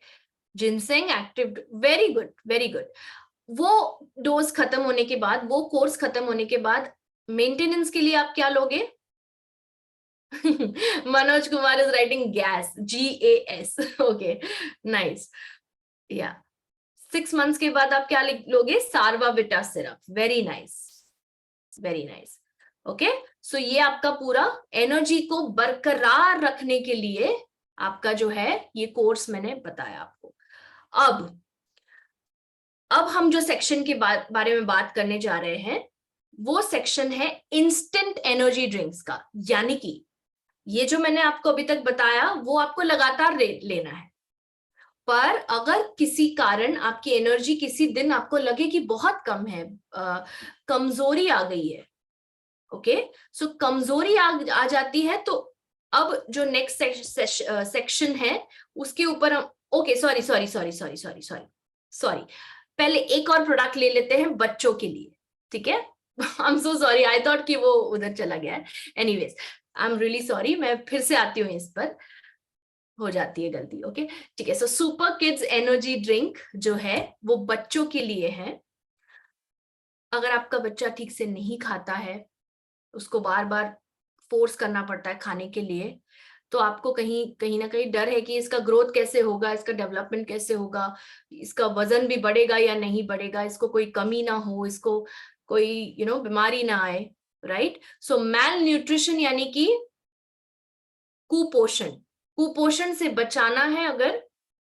ginseng active, very good, very good. वो dose खत्म होने के बाद, वो कोर्स खत्म होने के बाद मेंटेनेंस के लिए आप क्या लोगे? Manoj Kumar is writing gas, GAS. Okay, nice. या 6 months के बाद आप क्या लोगे? Sarvavita syrup. Very nice, very nice. Okay, so ये आपका पूरा एनर्जी को बरकरार रखने के लिए आपका जो है ये कोर्स मैंने बताया आपको। अब हम जो सेक्शन के बारे में बात करने जा रहे हैं वो सेक्शन है इंस्टेंट एनर्जी ड्रिंक्स का। यानी कि ये जो मैंने आपको अभी तक बताया वो आपको लगातार लेना है, पर अगर किसी कारण आपकी एनर्जी किसी दिन आपको लगे कि बहुत कम है, कमजोरी आ गई है, ओके, सो कमजोरी आ जाती है, तो अब जो नेक्स्ट सेक्शन है उसके ऊपर हम ओके सॉरी पहले एक और प्रोडक्ट ले लेते हैं बच्चों के लिए, ठीक है। I am so sorry, I thought कि वो उधर चला गया है। Anyways I am really sorry, मैं फिर से आती हूँ, इस पर हो जाती है गलती, ओके ठीक है। So super kids energy drink जो है वो बच्चों के लिए है। अगर आपका बच्चा ठीक से नहीं खाता है, उसको बार बार फोर्स करना पड़ता है खाने के लिए, तो आपको कहीं ना कहीं डर है कि इसका ग्रोथ कैसे होगा, इसका डेवलपमेंट कैसे होगा, इसका वजन भी बढ़ेगा या नहीं बढ़ेगा, इसको कोई कमी ना हो, इसको कोई बीमारी ना आए, राइट। सो मैल न्यूट्रिशन यानी कि कुपोषण से बचाना है अगर,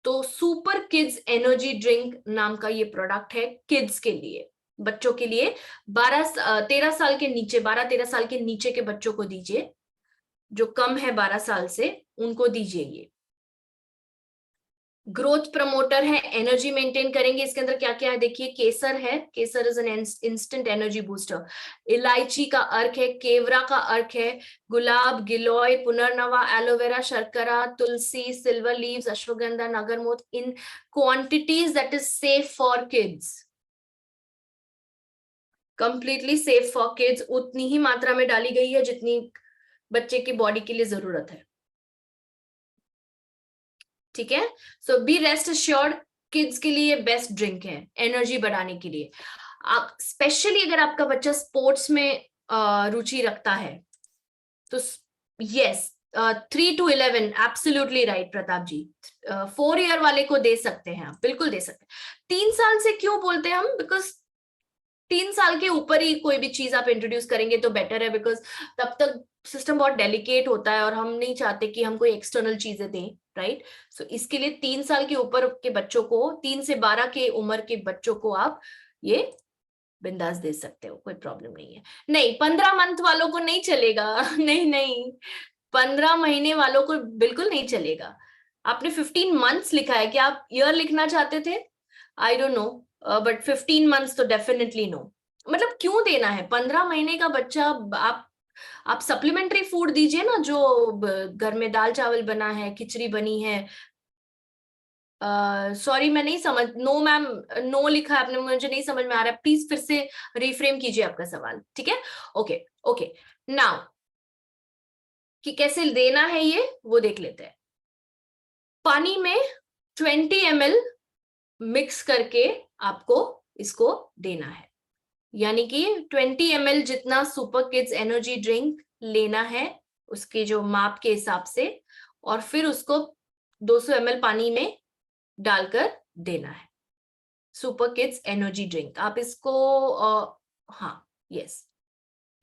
तो सुपर किड्स एनर्जी ड्रिंक नाम का ये प्रोडक्ट है किड्स के लिए, बच्चों के लिए। 13 साल के नीचे के बच्चों को दीजिए, जो कम है 12 साल से उनको दीजिए। ये ग्रोथ प्रमोटर है, एनर्जी मेंटेन करेंगे। इसके अंदर क्या क्या है देखिए, केसर है, kesar is an instant energy booster. इलायची का अर्क है, केवड़ा का अर्क है, गुलाब, गिलोय, पुनर्नवा, एलोवेरा, शर्करा, tulsi, silver leaves, ashwagandha, nagarmotha, in quantities that is safe for kids, completely safe for kids. उतनी ही मात्रा में डाली गई है जितनी बच्चे की बॉडी के लिए जरूरत है, ठीक है। सो बी रेस्ट एश्योर्ड, किड्स के लिए बेस्ट ड्रिंक है एनर्जी बढ़ाने के लिए। आप स्पेशली अगर आपका बच्चा स्पोर्ट्स में रुचि रखता है तो yes, 3 to 11 absolutely right Pratap ji, 4 year वाले को दे सकते हैं आप, बिल्कुल दे सकते हैं। 3 साल से क्यों बोलते हैं हम, बिकॉज 3 साल के ऊपर ही कोई भी चीज आप इंट्रोड्यूस करेंगे तो बेटर है, बिकॉज तब तक सिस्टम बहुत डेलिकेट होता है और हम नहीं चाहते कि हम कोई एक्सटर्नल चीजें दें, राइट। सो इसके लिए 3 साल के ऊपर के बच्चों को, 3 से 12 के उम्र के बच्चों को आप ये बिंदास दे सकते हो, कोई प्रॉब्लम नहीं है। नहीं, 15 मंथ वालों को नहीं चलेगा, नहीं 15 महीने वालों को बिल्कुल नहीं चलेगा। आपने 15 मंथ्स लिखा है, क्या आप ईयर लिखना चाहते थे? I don't know, but 15 months तो डेफिनेटली नो। मतलब क्यों देना है 15 महीने का बच्चा? आप सप्लीमेंट्री फूड दीजिए ना, जो घर में दाल चावल बना है, खिचड़ी बनी है। सॉरी मैं नहीं समझ, नो मैम, नो लिखा है आपने, मुझे नहीं समझ में आ रहा है, प्लीज फिर से रिफ्रेम कीजिए आपका सवाल, ठीक है। ओके ओके, नाउ कि कैसे देना है ये वो देख लेते हैं। पानी में 20 ml मिक्स करके आपको इसको देना है, यानी कि 20 ml जितना सुपर किड्स एनर्जी ड्रिंक लेना है उसके जो माप के हिसाब से, और फिर उसको 200 ml पानी में डालकर देना है। सुपर किड्स एनर्जी ड्रिंक आप इसको हाँ यस,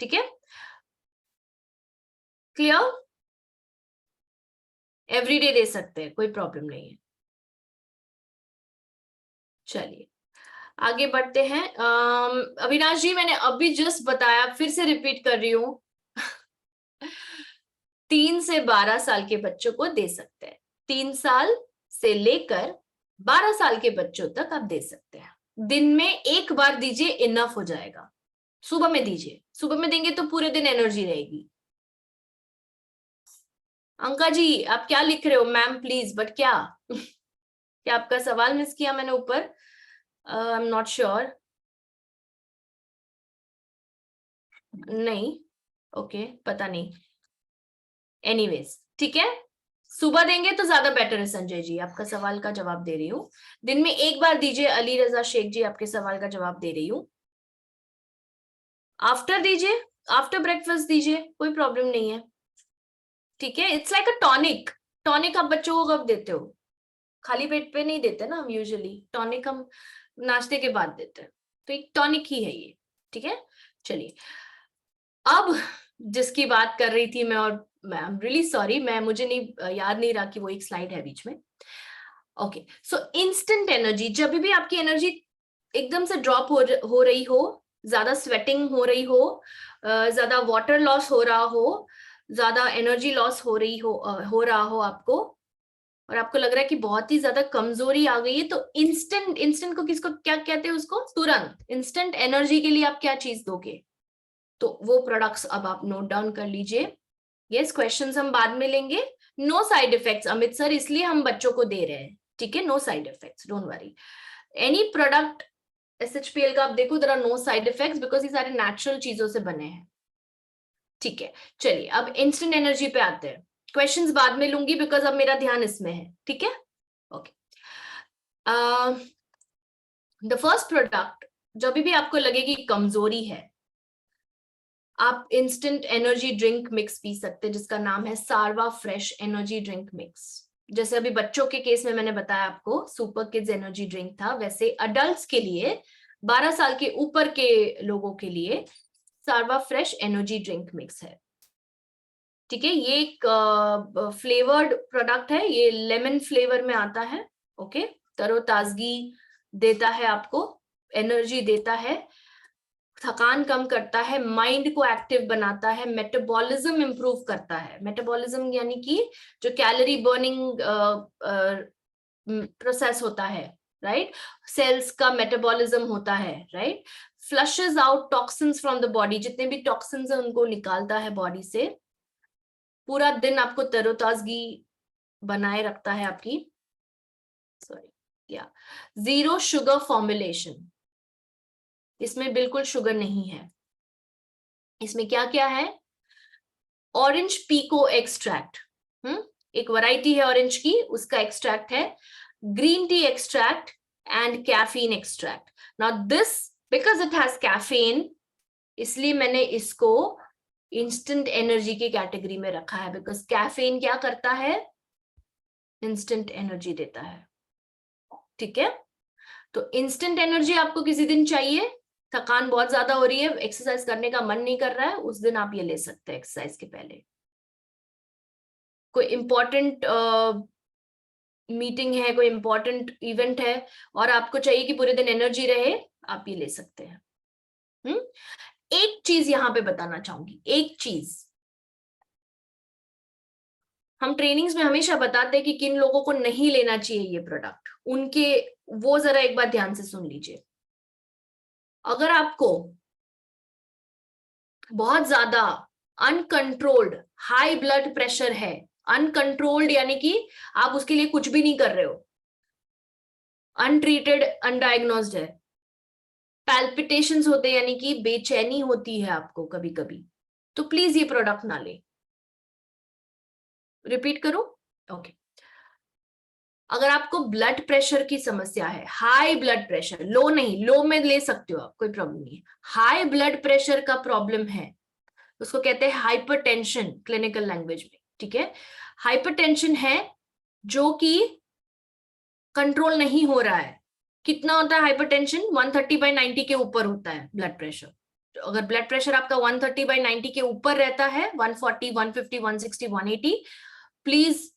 ठीक है, क्लियर। एवरीडे दे सकते हैं, कोई प्रॉब्लम नहीं है। चलिए आगे बढ़ते हैं। अविनाश जी, मैंने अभी जस्ट बताया, फिर से रिपीट कर रही हूँ, 3 से 12 साल के बच्चों को दे सकते हैं। 3 साल से लेकर 12 साल के बच्चों तक आप दे सकते हैं। दिन में एक बार दीजिए, इनफ हो जाएगा। सुबह में दीजिए, सुबह में देंगे तो पूरे दिन एनर्जी रहेगी। अंका जी आप क्या लिख रहे हो? मैम प्लीज, बट क्या क्या आपका सवाल मिस किया मैंने ऊपर? I am not sure. नहीं, ओके पता नहीं, एनीवेज ठीक है, सुबह देंगे तो ज्यादा बेटर है। संजय जी आपका सवाल का जवाब दे रही हूँ, दिन में एक बार दीजिए। अली रजा शेख जी आपके सवाल का जवाब दे रही हूँ। आफ्टर दीजिए, आफ्टर ब्रेकफास्ट दीजिए, कोई प्रॉब्लम नहीं है, ठीक है। It's like a tonic. Tonic आप बच्चों को कब देते हो? खाली पेट पे नहीं देते ना हम यूजुअली, टॉनिक हम नाश्ते के बाद देते हैं, तो एक टॉनिक ही है ये, ठीक है। चलिए अब जिसकी बात कर रही थी मैं, और आई एम रियली सॉरी, मुझे नहीं याद नहीं रहा कि वो एक स्लाइड है बीच में। ओके, सो इंस्टेंट एनर्जी, जब भी आपकी एनर्जी एकदम से ड्रॉप हो रही हो, ज्यादा स्वेटिंग हो रही हो, ज्यादा वाटर लॉस हो रहा हो, ज्यादा एनर्जी लॉस हो रहा हो आपको, और आपको लग रहा है कि बहुत ही ज्यादा कमजोरी आ गई है, तो इंस्टेंट को किसको क्या कहते हैं, उसको तुरंत इंस्टेंट एनर्जी के लिए आप क्या चीज दोगे? तो वो प्रोडक्ट्स अब आप नोट डाउन कर लीजिए। यस, क्वेश्चंस हम बाद में लेंगे। No side effects Amit sir, इसलिए हम बच्चों को दे रहे हैं, ठीक है? No side effects, don't worry. Any product SHPL का आप देखो, there are no side effects because ये सारे नेचुरल चीजों से बने हैं, ठीक है? चलिए अब इंस्टेंट एनर्जी पे आते हैं। क्वेश्चंस बाद में लूंगी बिकॉज अब मेरा ध्यान इसमें है, ठीक है? ओके, द फर्स्ट प्रोडक्ट, जब भी आपको लगे कि कमजोरी है, आप instant energy drink mix P सकते हैं, जिसका नाम है सारवा फ्रेश एनर्जी ड्रिंक मिक्स। जैसे अभी बच्चों के केस में मैंने बताया आपको सुपर किड्स एनर्जी ड्रिंक था, वैसे अडल्ट्स के लिए, 12 साल के ऊपर के लोगों के लिए सारवा फ्रेश एनर्जी ड्रिंक मिक्स है, ठीक है? ये एक फ्लेवर्ड प्रोडक्ट है, ये लेमन फ्लेवर में आता है, ओके? तरोताजगी देता है आपको, एनर्जी देता है, थकान कम करता है, माइंड को एक्टिव बनाता है, मेटाबॉलिज्म इंप्रूव करता है। मेटाबॉलिज्म यानी कि जो कैलोरी बर्निंग प्रोसेस होता है, राइट? सेल्स का मेटाबॉलिज्म होता है, right? Flushes out toxins from the body, जितने भी टॉक्सिन्स है उनको निकालता है बॉडी से, पूरा दिन आपको तरोताजगी बनाए रखता है आपकी, जीरो शुगर फॉर्मुलेशन, इसमें बिल्कुल शुगर नहीं है। इसमें क्या क्या है? ऑरेंज पीको एक्सट्रैक्ट, एक वैरायटी है ऑरेंज की, उसका एक्सट्रैक्ट है, green tea extract and caffeine extract. Now this because it has caffeine, इसलिए मैंने इसको इंस्टेंट एनर्जी की कैटेगरी में रखा है, बिकॉज कैफीन क्या करता है? इंस्टेंट एनर्जी देता है, ठीक है? तो इंस्टेंट एनर्जी आपको किसी दिन चाहिए, थकान बहुत ज्यादा हो रही है, एक्सरसाइज करने का मन नहीं कर रहा है, उस दिन आप ये ले सकते हैं एक्सरसाइज के पहले। कोई इंपॉर्टेंट मीटिंग है, कोई इंपॉर्टेंट इवेंट है और आपको चाहिए कि पूरे दिन एनर्जी रहे, आप ये ले सकते हैं। एक चीज यहां पे बताना चाहूंगी, एक चीज हम ट्रेनिंग्स में हमेशा बताते हैं कि किन लोगों को नहीं लेना चाहिए ये प्रोडक्ट, उनके वो जरा एक बार ध्यान से सुन लीजिए। अगर आपको बहुत ज्यादा अनकंट्रोल्ड हाई ब्लड प्रेशर है, अनकंट्रोल्ड यानी कि आप उसके लिए कुछ भी नहीं कर रहे हो, अनट्रीटेड अनडायग्नोस्ड है, पैल्पिटेशंस होते यानी कि बेचैनी होती है आपको कभी कभी, तो प्लीज ये प्रोडक्ट ना ले। रिपीट करो, ओके? अगर आपको ब्लड प्रेशर की समस्या है, हाई ब्लड प्रेशर, लो नहीं, लो में ले सकते हो आप, कोई प्रॉब्लम नहीं है, हाई ब्लड प्रेशर का प्रॉब्लम है, उसको कहते हैं हाइपरटेंशन क्लिनिकल लैंग्वेज में, ठीक है? हाइपरटेंशन है जो कि कंट्रोल नहीं हो रहा है। कितना होता है हाइपरटेंशन? 130/90 के ऊपर होता है ब्लड प्रेशर। तो अगर ब्लड प्रेशर आपका 130/90 के ऊपर रहता है, 140, 150, 160, 180, प्लीज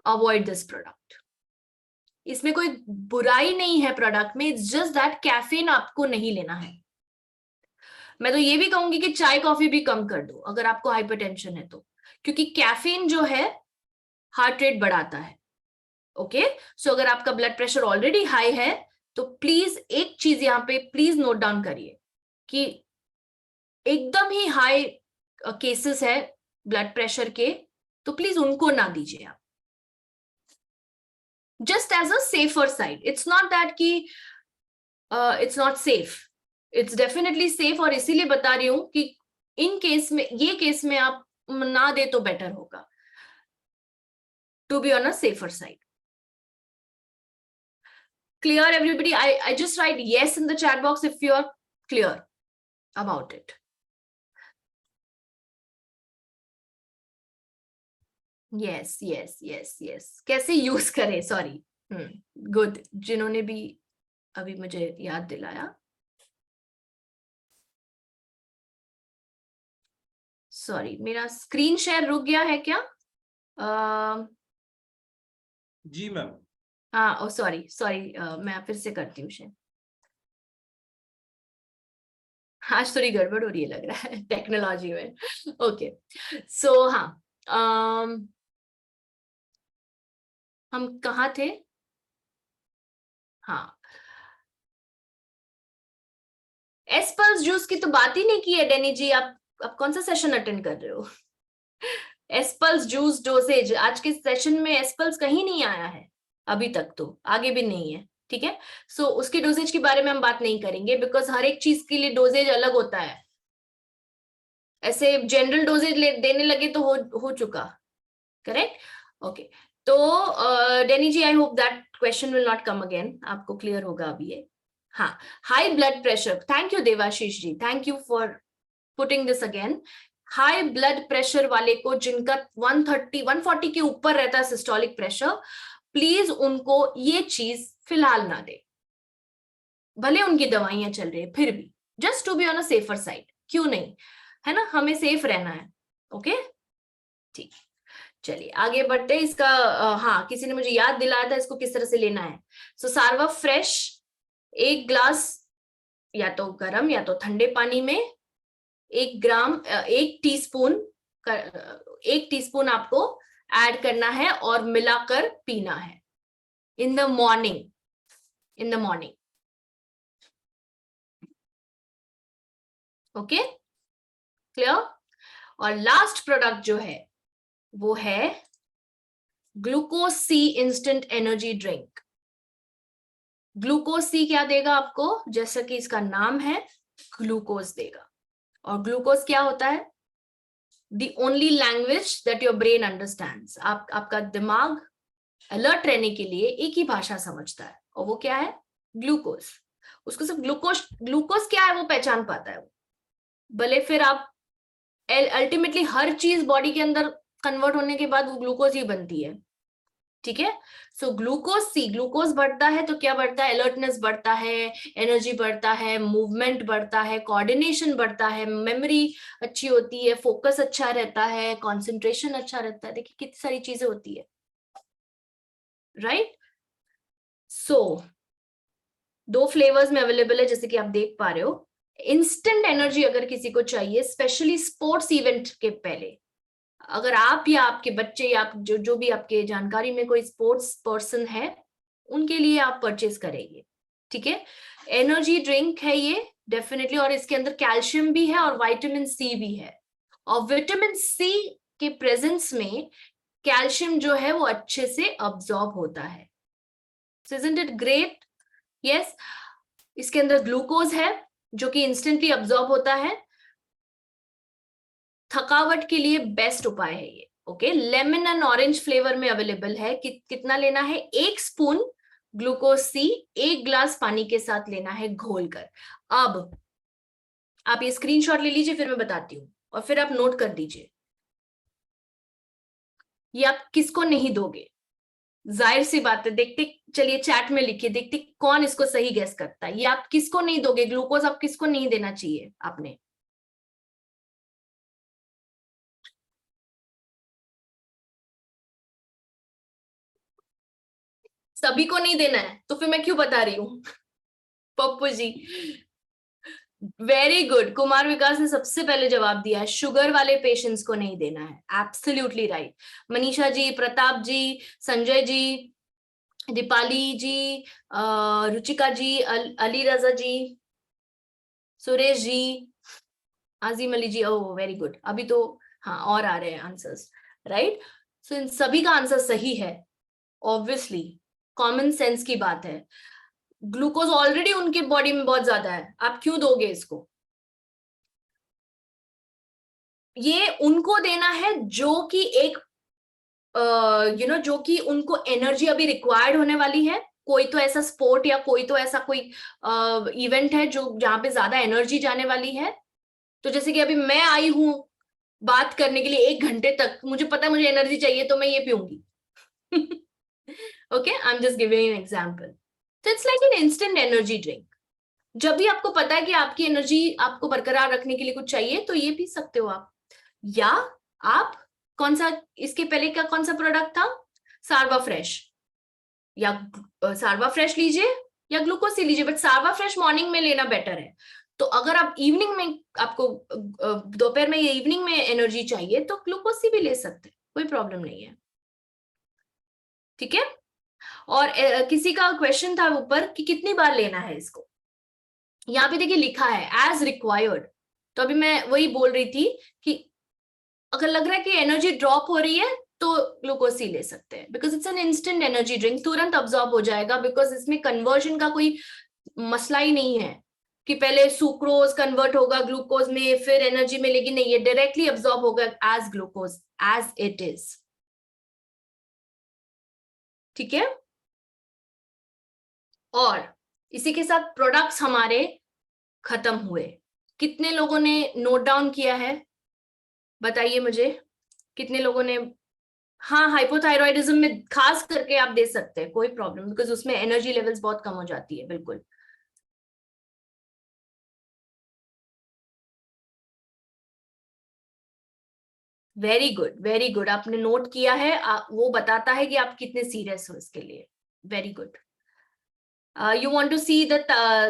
अवॉइड दिस प्रोडक्ट। इसमें कोई बुराई नहीं है प्रोडक्ट में, इट्स जस्ट दैट कैफीन आपको नहीं लेना है। मैं तो ये भी कहूंगी कि चाय कॉफी भी कम कर दो अगर आपको हाइपरटेंशन है तो, क्योंकि कैफीन जो है हार्ट रेट बढ़ाता है, ओके? सो अगर आपका ब्लड प्रेशर ऑलरेडी हाई है तो प्लीज एक चीज यहां पे प्लीज नोट डाउन करिए कि एकदम ही हाई केसेस है ब्लड प्रेशर के, तो प्लीज उनको ना दीजिए आप, just as a safer side. It's not that कि it's not safe, it's definitely safe, और इसीलिए बता रही हूं कि इन केस में, ये केस में आप ना दे तो बेटर होगा, to be on a safer side. Clear everybody? I just write yes in the chat box if you are clear about it. Yes, yes, yes, yes. कैसे यूज करें? Sorry, good, जिन्होंने भी अभी मुझे याद दिलाया। सॉरी, मेरा स्क्रीन शेयर रुक गया है क्या? जी मैम। हाँ, ओ सॉरी सॉरी, मैं फिर से करती हूँ शेयर। आज थोड़ी गड़बड़ हो रही है लग रहा है टेक्नोलॉजी में। ओके, सो हाँ, हम कहाँ थे? हाँ, एसपल्स जूस की तो बात ही नहीं की है डेनी जी। आप कौन सा सेशन अटेंड कर रहे हो? एसपल्स जूस डोसेज, आज के सेशन में एसपल्स कहीं नहीं आया है अभी तक, तो आगे भी नहीं है, ठीक है। सो उसके डोसेज के बारे में हम बात नहीं करेंगे, बिकॉज हर एक चीज के लिए डोसेज अलग होता है। ऐसे जनरल डोजेज देने लगे तो हो चुका, करेक्ट? ओके, तो Danny ji, I hope that question will not come again, आपको क्लियर होगा अभी ये। हाँ, high blood pressure, thank you Debashish ji, thank you for putting this again. High blood pressure वाले को, जिनका 130 140 के ऊपर रहता है सिस्टोलिक प्रेशर, प्लीज उनको ये चीज फिलहाल ना दे, भले उनकी दवाइयां चल रही है फिर भी, just to be on a safer side, क्यों नहीं, है ना, हमें सेफ रहना है। ओके, ठीक, चलिए आगे बढ़ते हैं। इसका हाँ, किसी ने मुझे याद दिलाया था इसको किस तरह से लेना है। सो सारवा फ्रेश 1 ग्लास, या तो गर्म या तो ठंडे पानी में 1 ग्राम 1 टीस्पून 1 टीस्पून आपको ऐड करना है और मिलाकर पीना है in the morning, in the morning. Okay, clear? और लास्ट प्रोडक्ट जो है वो है glucose C instant energy drink. Glucose C क्या देगा आपको? जैसा कि इसका नाम है, ग्लूकोज देगा। और ग्लूकोज क्या होता है? The only language that your brain understands. आपका दिमाग अलर्ट रहने के लिए एक ही भाषा समझता है, और वो क्या है? ग्लूकोज। उसको सिर्फ ग्लूकोज, ग्लूकोज क्या है वो पहचान पाता है वो। भले फिर आप अल्टीमेटली हर चीज बॉडी के अंदर कन्वर्ट होने के बाद वो ग्लूकोज ही बनती है, ठीक है। सो ग्लूकोज सी, ग्लूकोज बढ़ता है तो क्या बढ़ता है? अलर्टनेस बढ़ता है, एनर्जी बढ़ता है, मूवमेंट बढ़ता है, कोऑर्डिनेशन बढ़ता है, मेमोरी अच्छी होती है, फोकस अच्छा रहता है, कंसंट्रेशन अच्छा रहता है। देखिए कितनी सारी चीजें होती है, राइट? सो 2 फ्लेवर्स में अवेलेबल है, जैसे कि आप देख पा रहे हो। इंस्टेंट एनर्जी अगर किसी को चाहिए, स्पेशली स्पोर्ट्स इवेंट के पहले, अगर आप या आपके बच्चे या आप जो भी आपके जानकारी में कोई स्पोर्ट्स पर्सन है, उनके लिए आप परचेज करेंगे, ठीक है। एनर्जी ड्रिंक है ये डेफिनेटली, और इसके अंदर कैल्शियम भी है और विटामिन सी भी है। और विटामिन सी के प्रेजेंस में कैल्शियम जो है वो अच्छे से अब्सॉर्ब होता है। सो इजंट इट ग्रेट? यस, इसके अंदर ग्लूकोज है जो कि इंस्टेंटली अब्सॉर्ब होता है। थकावट के लिए बेस्ट उपाय है ये। Okay, lemon and orange flavour में अवेलेबल है। कितना लेना है? 1 स्पून ग्लूकोज सी 1 ग्लास पानी के साथ लेना है घोलकर। अब आप ये स्क्रीनशॉट ले लीजिए, फिर मैं बताती हूँ, और फिर आप नोट कर दीजिए। ये आप किसको नहीं दोगे? जाहिर सी बात है, देखते चलिए चैट में लिखिए, देखते कौन इसको सही गैस करता है। ये आप किसको नहीं दोगे? ग्लूकोज आप किसको नहीं देना चाहिए आपने? सभी को नहीं देना है तो फिर मैं क्यों बता रही हूँ? Pappu ji, very good. कुमार विकास ने सबसे पहले जवाब दिया है, शुगर वाले पेशेंट्स को नहीं देना है। Absolutely right. Manisha ji, Pratap ji, Sanjay ji, Deepali ji, Ruchika ji, Ali Raza ji, Suresh ji, Azim Ali ji, oh very good. अभी तो हाँ और आ रहे हैं आंसर्स, राइट? सो इन सभी का आंसर सही है। ऑब्वियसली कॉमन सेंस की बात है। ग्लूकोज ऑलरेडी उनके बॉडी में बहुत ज्यादा है, आप क्यों दोगे इसको? ये उनको देना है जो कि एक जो कि उनको एनर्जी अभी रिक्वायर्ड होने वाली है। कोई तो ऐसा स्पोर्ट या कोई तो ऐसा कोई इवेंट है जो जहां पे ज्यादा एनर्जी जाने वाली है। तो जैसे कि अभी मैं आई हूं बात करने के लिए 1 घंटे तक, मुझे पता है मुझे एनर्जी चाहिए तो मैं ये पीऊंगी। Okay, I am just giving an example. तो it's like an instant energy drink. जब भी आपको पता है कि आपकी एनर्जी आपको बरकरार रखने के लिए कुछ चाहिए तो ये पी सकते हो आप। या आप कौन सा, इसके पहले का कौन सा प्रोडक्ट था, सारवा फ्रेश, या सारवा फ्रेश लीजिए या ग्लूकोज सी लीजिए, बट सारवा फ्रेश मॉर्निंग में लेना बेटर है। तो अगर आप इवनिंग में, आपको दोपहर में या इवनिंग में एनर्जी चाहिए तो ग्लूकोज सी भी ले सकते हैं, कोई प्रॉब्लम नहीं है, ठीक है। और किसी का क्वेश्चन था ऊपर कि कितनी बार लेना है इसको, यहाँ पे देखिए लिखा है एज रिक्वायर्ड। तो अभी मैं वही बोल रही थी कि अगर लग रहा है कि एनर्जी ड्रॉप हो रही है तो ग्लूकोज सी ले सकते हैं, because it's an instant energy drink, तुरंत अब्सॉर्ब हो जाएगा, बिकॉज इसमें कन्वर्जन का कोई मसला ही नहीं है कि पहले सुक्रोज कन्वर्ट होगा ग्लूकोज में फिर एनर्जी मिलेगी, नहीं, ये डायरेक्टली अब्सॉर्ब होगा as glucose, as it is, ठीक है। और इसी के साथ प्रोडक्ट्स हमारे खत्म हुए। कितने लोगों ने नोट डाउन किया है, बताइए मुझे, कितने लोगों ने? हाँ, हाइपोथायरॉयडिज्म में खास करके आप दे सकते हैं, कोई प्रॉब्लम, बिकॉज उसमें एनर्जी लेवल्स बहुत कम हो जाती है, बिल्कुल। वेरी गुड, वेरी गुड, आपने नोट किया है, वो बताता है कि आप कितने सीरियस हो इसके लिए। Very good. You want to see the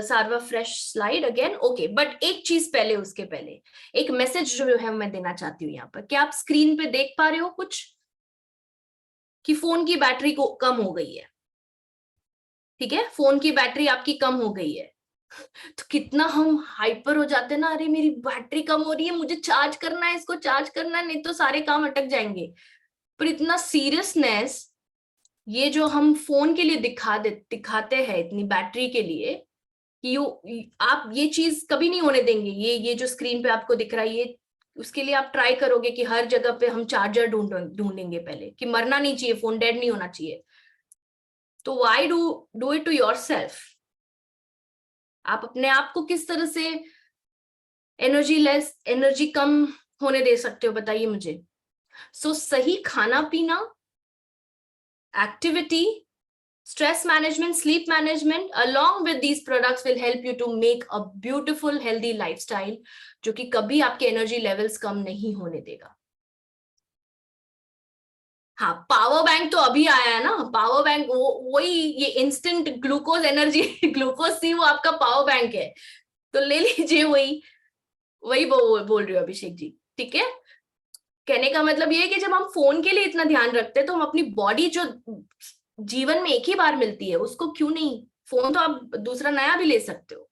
Sarva Fresh slide again? Okay, but एक चीज पहले, उसके पहले एक मैसेज जो है मैं देना चाहती हूँ यहाँ पर। क्या आप स्क्रीन पे देख पा रहे हो कुछ कि फोन की बैटरी को कम हो गई है, ठीक है, फोन की बैटरी आपकी कम हो गई है, तो कितना हम हाइपर हो जाते हैं ना, अरे मेरी बैटरी कम हो रही है, मुझे चार्ज करना है, इसको चार्ज करना है, नहीं तो सारे काम अटक जाएंगे। पर इतना सीरियसनेस ये जो हम फोन के लिए दिखाते हैं, इतनी बैटरी के लिए, कि आप ये चीज कभी नहीं होने देंगे। ये जो स्क्रीन पे आपको दिख रहा है, ये उसके लिए आप ट्राई करोगे कि हर जगह पे हम चार्जर ढूंढेंगे पहले, कि मरना नहीं चाहिए फोन, डेड नहीं होना चाहिए। तो why do it to yourself? आप अपने आप को किस तरह से एनर्जी कम होने दे सकते हो, बताइए मुझे। सो सही खाना पीना, activity, stress management, sleep management, along with these products will help you to make a beautiful healthy lifestyle, जो कि कभी आपके एनर्जी लेवल्स कम नहीं होने देगा। हाँ, पावर बैंक तो अभी आया है ना, पावर बैंक वही, ये instant glucose energy glucose C, वो आपका पावर बैंक है, तो ले लीजिए, वही बोल रही हूँ अभिषेक जी, ठीक है। कहने का मतलब ये है कि जब हम फोन के लिए इतना ध्यान रखते हैं, तो हम अपनी बॉडी जो जीवन में एक ही बार मिलती है, उसको क्यों नहीं, फोन तो आप दूसरा नया भी ले सकते हो,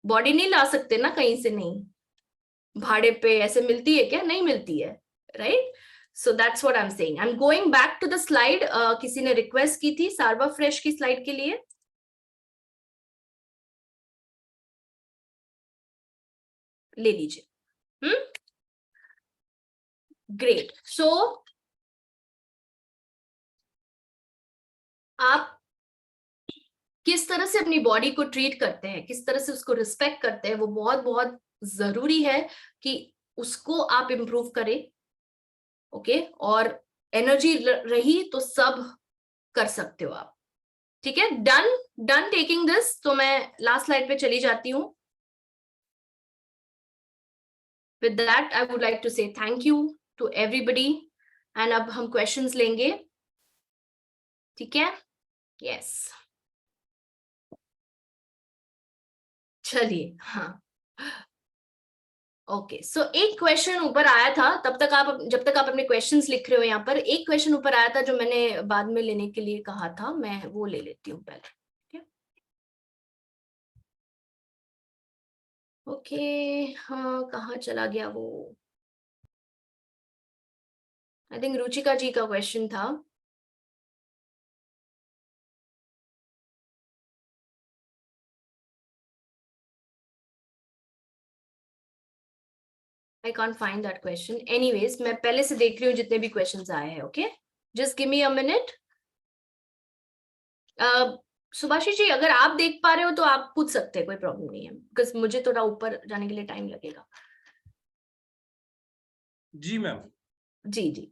बॉडी नहीं ला सकते ना कहीं से, नहीं भाड़े पे ऐसे मिलती है क्या, नहीं मिलती है, right. So that's what I am saying. I am going back to the slide. किसी ने रिक्वेस्ट की थी सारवा फ्रेश की स्लाइड के लिए, ले लीजिए। ग्रेट। सो आप किस तरह से अपनी बॉडी को ट्रीट करते हैं, किस तरह से उसको रिस्पेक्ट करते हैं, वो बहुत बहुत जरूरी है कि उसको आप इम्प्रूव करें, ओके। और एनर्जी रही तो सब कर सकते हो आप, ठीक है। Done taking this. तो मैं लास्ट स्लाइड पे चली जाती हूँ। With that I would like to say thank you to everybody, and अब हम क्वेश्चंस लेंगे, ठीक है। यस, चलिए, हाँ, ओके। सो एक क्वेश्चन ऊपर आया था, जब तक आप अपने क्वेश्चंस लिख रहे हो यहाँ पर, एक क्वेश्चन ऊपर आया था जो मैंने बाद में लेने के लिए कहा था, मैं वो ले लेती हूँ पहले, ठीक है। ओके, हाँ, कहाँ चला गया वो? आई थिंक रुचिका जी का क्वेश्चन था। I can't find that question. Anyways, मैं पहले से देख रही हूँ जितने भी क्वेश्चंस आए हैं, okay. Just give me a minute. Subhashi ji, अगर आप देख पा रहे हो तो आप पूछ सकते हैं, कोई प्रॉब्लम नहीं है, बिकॉज मुझे थोड़ा ऊपर जाने के लिए टाइम लगेगा। जी मैम। जी जी।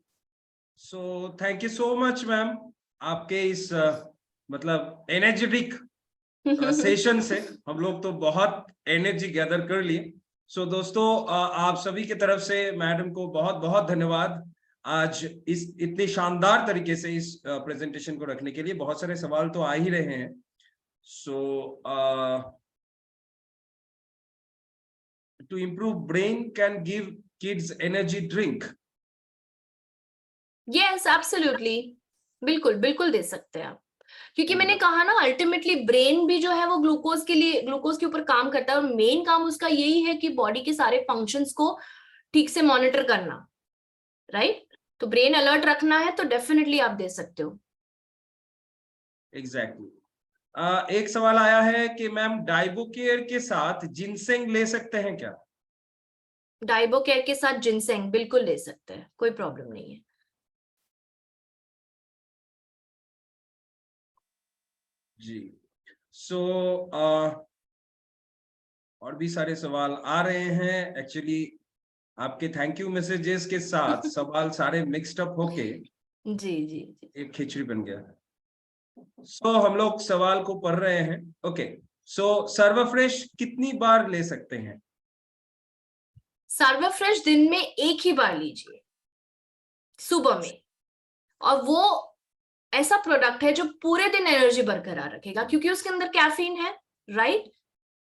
So thank you so much ma'am, आपके इस मतलब एनर्जेटिक सेशन से हम लोग तो बहुत एनर्जी गैदर कर लिए। सो दोस्तों, आप सभी की तरफ से मैडम को बहुत बहुत धन्यवाद आज इस इतने शानदार तरीके से इस प्रेजेंटेशन को रखने के लिए। बहुत सारे सवाल तो आ ही रहे हैं। So to improve brain can give kids energy drink. Yes absolutely, बिल्कुल बिल्कुल दे सकते हैं आप, क्योंकि मैंने कहा ना अल्टीमेटली ब्रेन भी जो है वो ग्लूकोज के ऊपर काम करता है, और मेन काम उसका यही है कि बॉडी के सारे फंक्शंस को ठीक से मॉनिटर करना, राइट? तो ब्रेन अलर्ट रखना है तो डेफिनेटली आप दे सकते हो। एग्जैक्टली। एक सवाल आया है कि मैम डाइबोकेयर के साथ जिनसेंग ले सकते हैं क्या? डाइबोकेयर के साथ जिनसेंग बिल्कुल ले सकते हैं, कोई प्रॉब्लम नहीं है। जी। सो और भी सारे सवाल आ रहे हैं। एक्चुअली आपके थैंक यू मैसेजेस के साथ सवाल सारे मिक्स्ड अप होके जी जी जी एक खिचड़ी बन गया। सो हम लोग सवाल को पढ़ रहे हैं। ओके, सो सर्वफ्रेश कितनी बार ले सकते हैं? सर्वफ्रेश दिन में एक ही बार लीजिए, सुबह में, और वो ऐसा प्रोडक्ट है जो पूरे दिन एनर्जी बरकरार रखेगा क्योंकि उसके अंदर कैफीन है, राइट?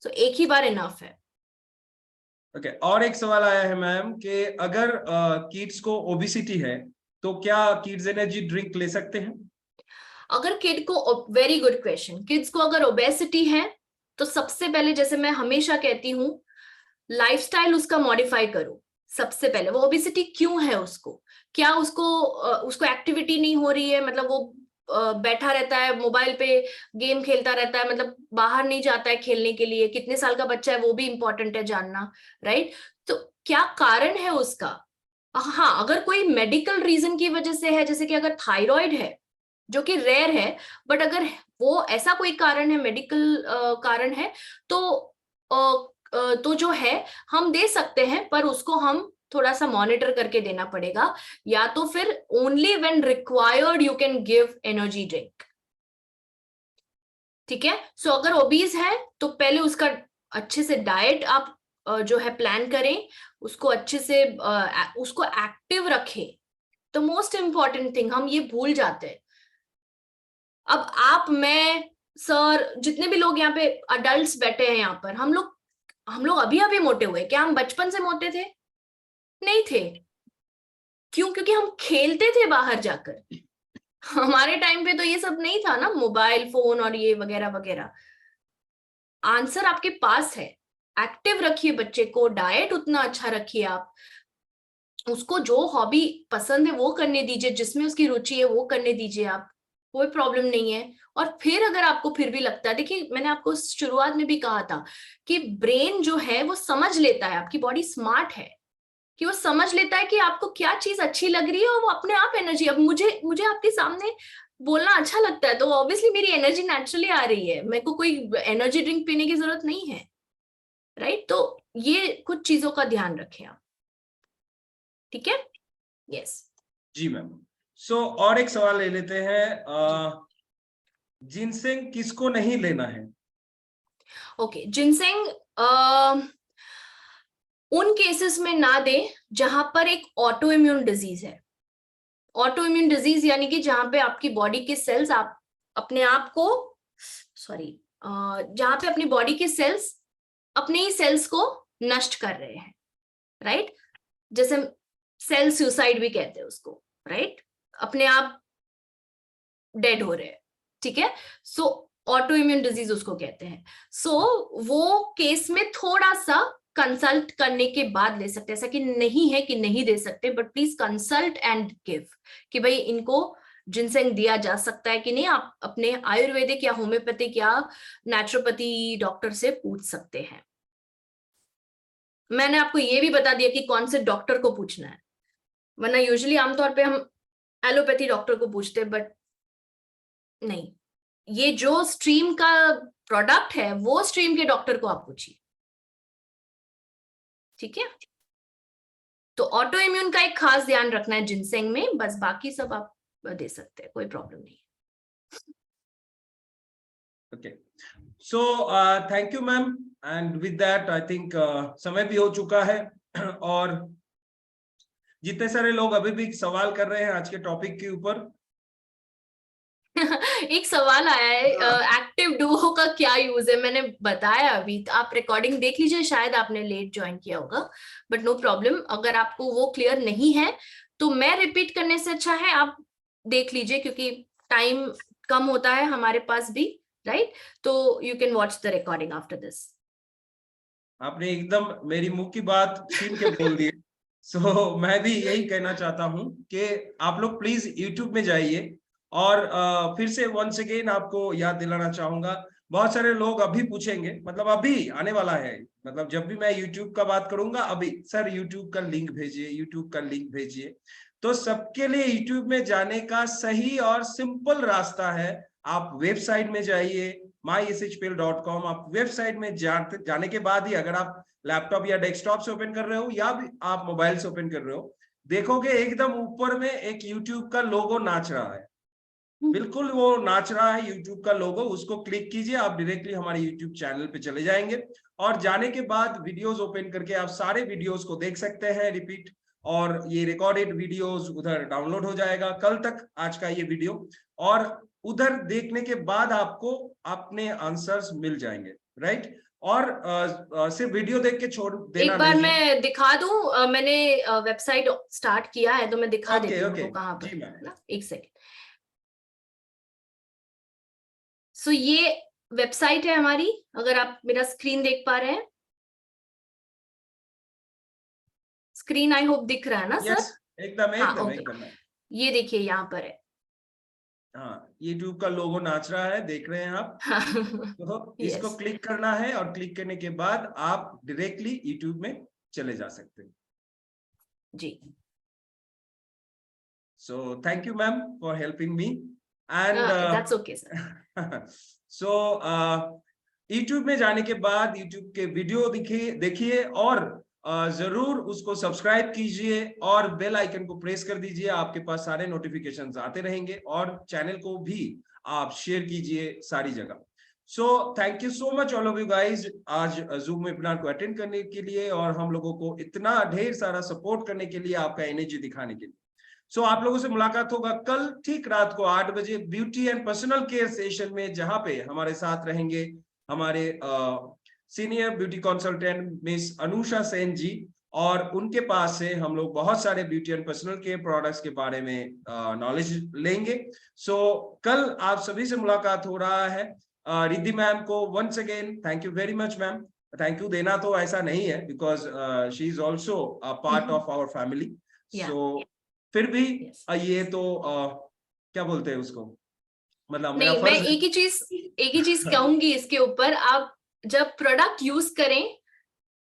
तो एक ही बार इनफ है। ओके, और एक सवाल आया है मैम कि अगर किड्स को ओबेसिटी है तो क्या किड्स एनर्जी ड्रिंक ले सकते हैं? अगर किड को, वेरी गुड क्वेश्चन, किड्स को अगर ओबेसिटी है तो सबसे पहले, जैसे मैं हमेशा कहती हूँ, लाइफस्टाइल उसका मॉडिफाई करो। सबसे पहले वो ओबेसिटी क्यों है, उसको क्या, उसको एक्टिविटी नहीं हो रही है, मतलब वो बैठा रहता है मोबाइल पे, गेम खेलता रहता है, मतलब बाहर नहीं जाता है खेलने के लिए, कितने साल का बच्चा है वो भी इंपॉर्टेंट है जानना, राइट? तो क्या कारण है उसका? हाँ, अगर कोई मेडिकल रीजन की वजह से है, जैसे कि अगर थायराइड है जो कि रेयर है, बट अगर वो ऐसा कोई कारण है, मेडिकल कारण है, तो जो है हम दे सकते हैं, पर उसको हम थोड़ा सा मॉनिटर करके देना पड़ेगा, या तो फिर only when required you can give energy drink. ठीक है? सो अगर ओबीज है तो पहले उसका अच्छे से डाइट आप जो है प्लान करें, उसको अच्छे से उसको एक्टिव रखें। तो मोस्ट इंपॉर्टेंट थिंग हम ये भूल जाते हैं। अब आप, मैं, सर, जितने भी लोग यहाँ पे अडल्ट्स बैठे हैं यहाँ पर, हम लोग अभी अभी मोटे हुए, क्या हम बचपन से मोटे थे? नहीं थे। क्यों? क्योंकि हम खेलते थे बाहर जाकर। हमारे टाइम पे तो ये सब नहीं था ना, मोबाइल फोन और ये वगैरह वगैरह। आंसर आपके पास है। एक्टिव रखिए बच्चे को, डाइट उतना अच्छा रखिए आप, उसको जो हॉबी पसंद है वो करने दीजिए, जिसमें उसकी रुचि है वो करने दीजिए आप, कोई प्रॉब्लम नहीं है। और फिर अगर आपको फिर भी लगता है, देखिए मैंने आपको शुरुआत में भी कहा था कि ब्रेन जो है वो समझ लेता है, आपकी बॉडी स्मार्ट है कि वो समझ लेता है कि आपको क्या चीज अच्छी लग रही है, और वो अपने आप एनर्जी, अब मुझे आपके सामने बोलना अच्छा लगता है तो ऑब्वियसली मेरी एनर्जी नेचुरली आ रही है, मेरे को कोई एनर्जी ड्रिंक पीने की जरूरत नहीं है, राइट? तो ये कुछ चीजों का ध्यान रखें आप। ठीक है? यस। जी मैम। सो और एक सवाल ले लेते हैं। जिनसेंग किसको नहीं लेना है? ओके, जिनसेंग उन केसेस में ना दें जहां पर एक ऑटो इम्यून डिजीज है। ऑटो इम्यून डिजीज यानी कि जहां पे आपकी बॉडी के सेल्स आप अपने आप को, सॉरी, जहां पे अपनी बॉडी के सेल्स अपने ही सेल्स को नष्ट कर रहे हैं, राइट? जैसे सेल सुसाइड भी कहते हैं उसको, राइट? अपने आप डेड हो रहे हैं। ठीक है? सो ऑटो इम्यून डिजीज उसको कहते हैं। सो वो केस में थोड़ा सा कंसल्ट करने के बाद ले सकते हैं, ऐसा कि नहीं है कि नहीं दे सकते, but please consult and give कि भाई इनको जिनसेंग दिया जा सकता है कि नहीं। आप अपने आयुर्वेदिक या होम्योपैथिक या नेचुरोपैथी डॉक्टर से पूछ सकते हैं। मैंने आपको ये भी बता दिया कि कौन से डॉक्टर को पूछना है, वरना यूजुअली आमतौर पे हम एलोपैथी डॉक्टर को पूछते हैं, बट नहीं, ये जो स्ट्रीम का प्रोडक्ट है वो स्ट्रीम के डॉक्टर को आप पूछिए। ठीक है? तो ऑटो इम्यून का एक खास ध्यान रखना है जिनसेंग में, बस बाकी सब आप दे सकते हैं, कोई प्रॉब्लम नहीं। Okay, so thank you ma'am, and with that I think समय भी हो चुका है और जितने सारे लोग अभी भी सवाल कर रहे हैं आज के टॉपिक के ऊपर। एक सवाल आया है, एक्टिव डुओ का क्या यूज है? मैंने बताया अभी, आप रिकॉर्डिंग देख लीजिए, शायद आपने लेट ज्वाइन किया होगा, बट नो प्रॉब्लम। अगर आपको वो क्लियर नहीं है तो मैं रिपीट करने से अच्छा है आप देख लीजिए, क्योंकि टाइम कम होता है हमारे पास भी, राइट? तो you can watch the recording after this. आपने एकदम मेरी मुंह की बात छीन के बोल दी। सो मैं भी यही कहना चाहता हूं कि आप लोग प्लीज यूट्यूब में जाइए और फिर से वंस अगेन आपको याद दिलाना चाहूंगा। बहुत सारे लोग अभी पूछेंगे, मतलब अभी आने वाला है, मतलब जब भी मैं यूट्यूब का बात करूंगा अभी, सर यूट्यूब का लिंक भेजिए, यूट्यूब का लिंक भेजिए। तो सबके लिए यूट्यूब में जाने का सही और सिंपल रास्ता है, आप वेबसाइट में जाइए myshpl.com। आप वेबसाइट में जाने के बाद ही, अगर आप लैपटॉप या डेस्कटॉप से ओपन कर रहे हो या भी आप मोबाइल से ओपन कर रहे हो, देखोगे एकदम ऊपर में एक यूट्यूब का लोगो नाच रहा है, बिल्कुल वो नाच रहा है यूट्यूब का लोगो, उसको क्लिक कीजिए, आप डायरेक्टली हमारे यूट्यूब चैनल पे चले जाएंगे और जाने के बाद वीडियोस ओपन करके आप सारे वीडियोस को देख सकते हैं रिपीट, और ये रिकॉर्डेड वीडियोस उधर डाउनलोड हो जाएगा कल तक आज का ये वीडियो, और उधर देखने के बाद आपको अपने आंसर्स मिल जाएंगे, राइट? और सिर्फ वीडियो देख के छोड़ देना एक बार नहीं है। मैं दिखा दूं, मैंने वेबसाइट स्टार्ट किया है तो मैं दिखा ओके देती हूँ ओके आपको कहाँ पर, जी मैम। ना, एक सेकेंड। सो ये वेबसाइट है हमारी, अगर आप मेरा स्क्रीन देख पा रहे हैं, स्क्रीन आई होप दिख रहा है ना सर? यस, एकदम हाँ, एकदम ओके। एकदम। ये देखिए यहाँ पर है। हाँ, यूट्यूब का लोगो नाच रहा है, देख रहे हैं आप। तो इसको यस क्लिक करना है और क्लिक करने के बाद आप डायरेक्टली यूट्यूब में चले जा सकते हैं। जी। So thank you ma'am for helping me and that's okay sir. So YouTube में जाने के बाद यूट्यूब के वीडियो देखिए और जरूर उसको सब्सक्राइब कीजिए और बेल आइकन को प्रेस कर दीजिए, आपके पास सारे नोटिफिकेशंस आते रहेंगे, और चैनल को भी आप शेयर कीजिए सारी जगह। सो thank you so much all of you guys, आज जूम वेबिनार को अटेंड करने के लिए और हम लोगों को इतना ढेर सारा सपोर्ट करने के लिए, आपका एनर्जी दिखाने के लिए। सो आप लोगों से मुलाकात होगा कल ठीक रात को 8 बजे beauty and personal care session में, जहां पे हमारे साथ रहेंगे हमारे senior beauty consultant miss Anusha Sen ji, और उनके पास से हम लोग बहुत सारे beauty and personal care products के बारे में नॉलेज लेंगे। सो कल आप सभी से मुलाकात हो रहा है। रिद्धि मैम को once again thank you very much ma'am. Thank you देना तो ऐसा नहीं है, because she is also a part of our family. So फिर भी Yes. ये तो क्या बोलते हैं उसको, मतलब मेरा नहीं, मैं फर्ज एक ही चीज कहूंगी इसके ऊपर, आप जब प्रोडक्ट यूज करें,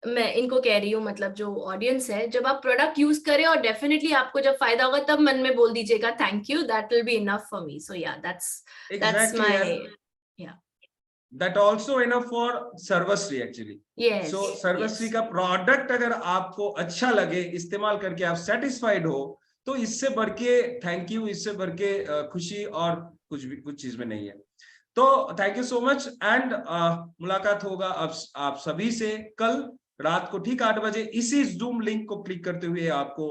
मैं इनको कह रही हूँ, मतलब जो ऑडियंस है, जब आप प्रोडक्ट यूज करें और डेफिनेटली आपको जब फायदा होगा तब मन में बोल दीजिएगा thank you, that will be enough for me. So yeah that's exactly my, yeah that also enough for Sarvashri actually. Yes so Sarvashri का प्रोडक्ट अगर आपको अच्छा लगे, इस्तेमाल करके आप सेटिस्फाइड हो, तो इससे बढ़ के थैंक यू, इससे बढ़ के खुशी और कुछ चीज में नहीं है। तो thank you so much and मुलाकात होगा अब आप सभी से कल रात को ठीक 8 बजे। इसी जूम लिंक को क्लिक करते हुए आपको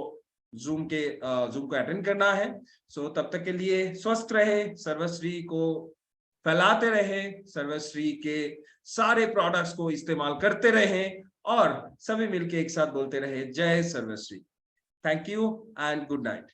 जूम को अटेंड करना है। सो तब तक के लिए स्वस्थ रहे, सर्वश्री को फैलाते रहे, सर्वश्री के सारे प्रोडक्ट्स को इस्तेमाल करते रहे और सभी मिलके एक साथ बोलते रहे जय Sarvashri. Thank you and good night.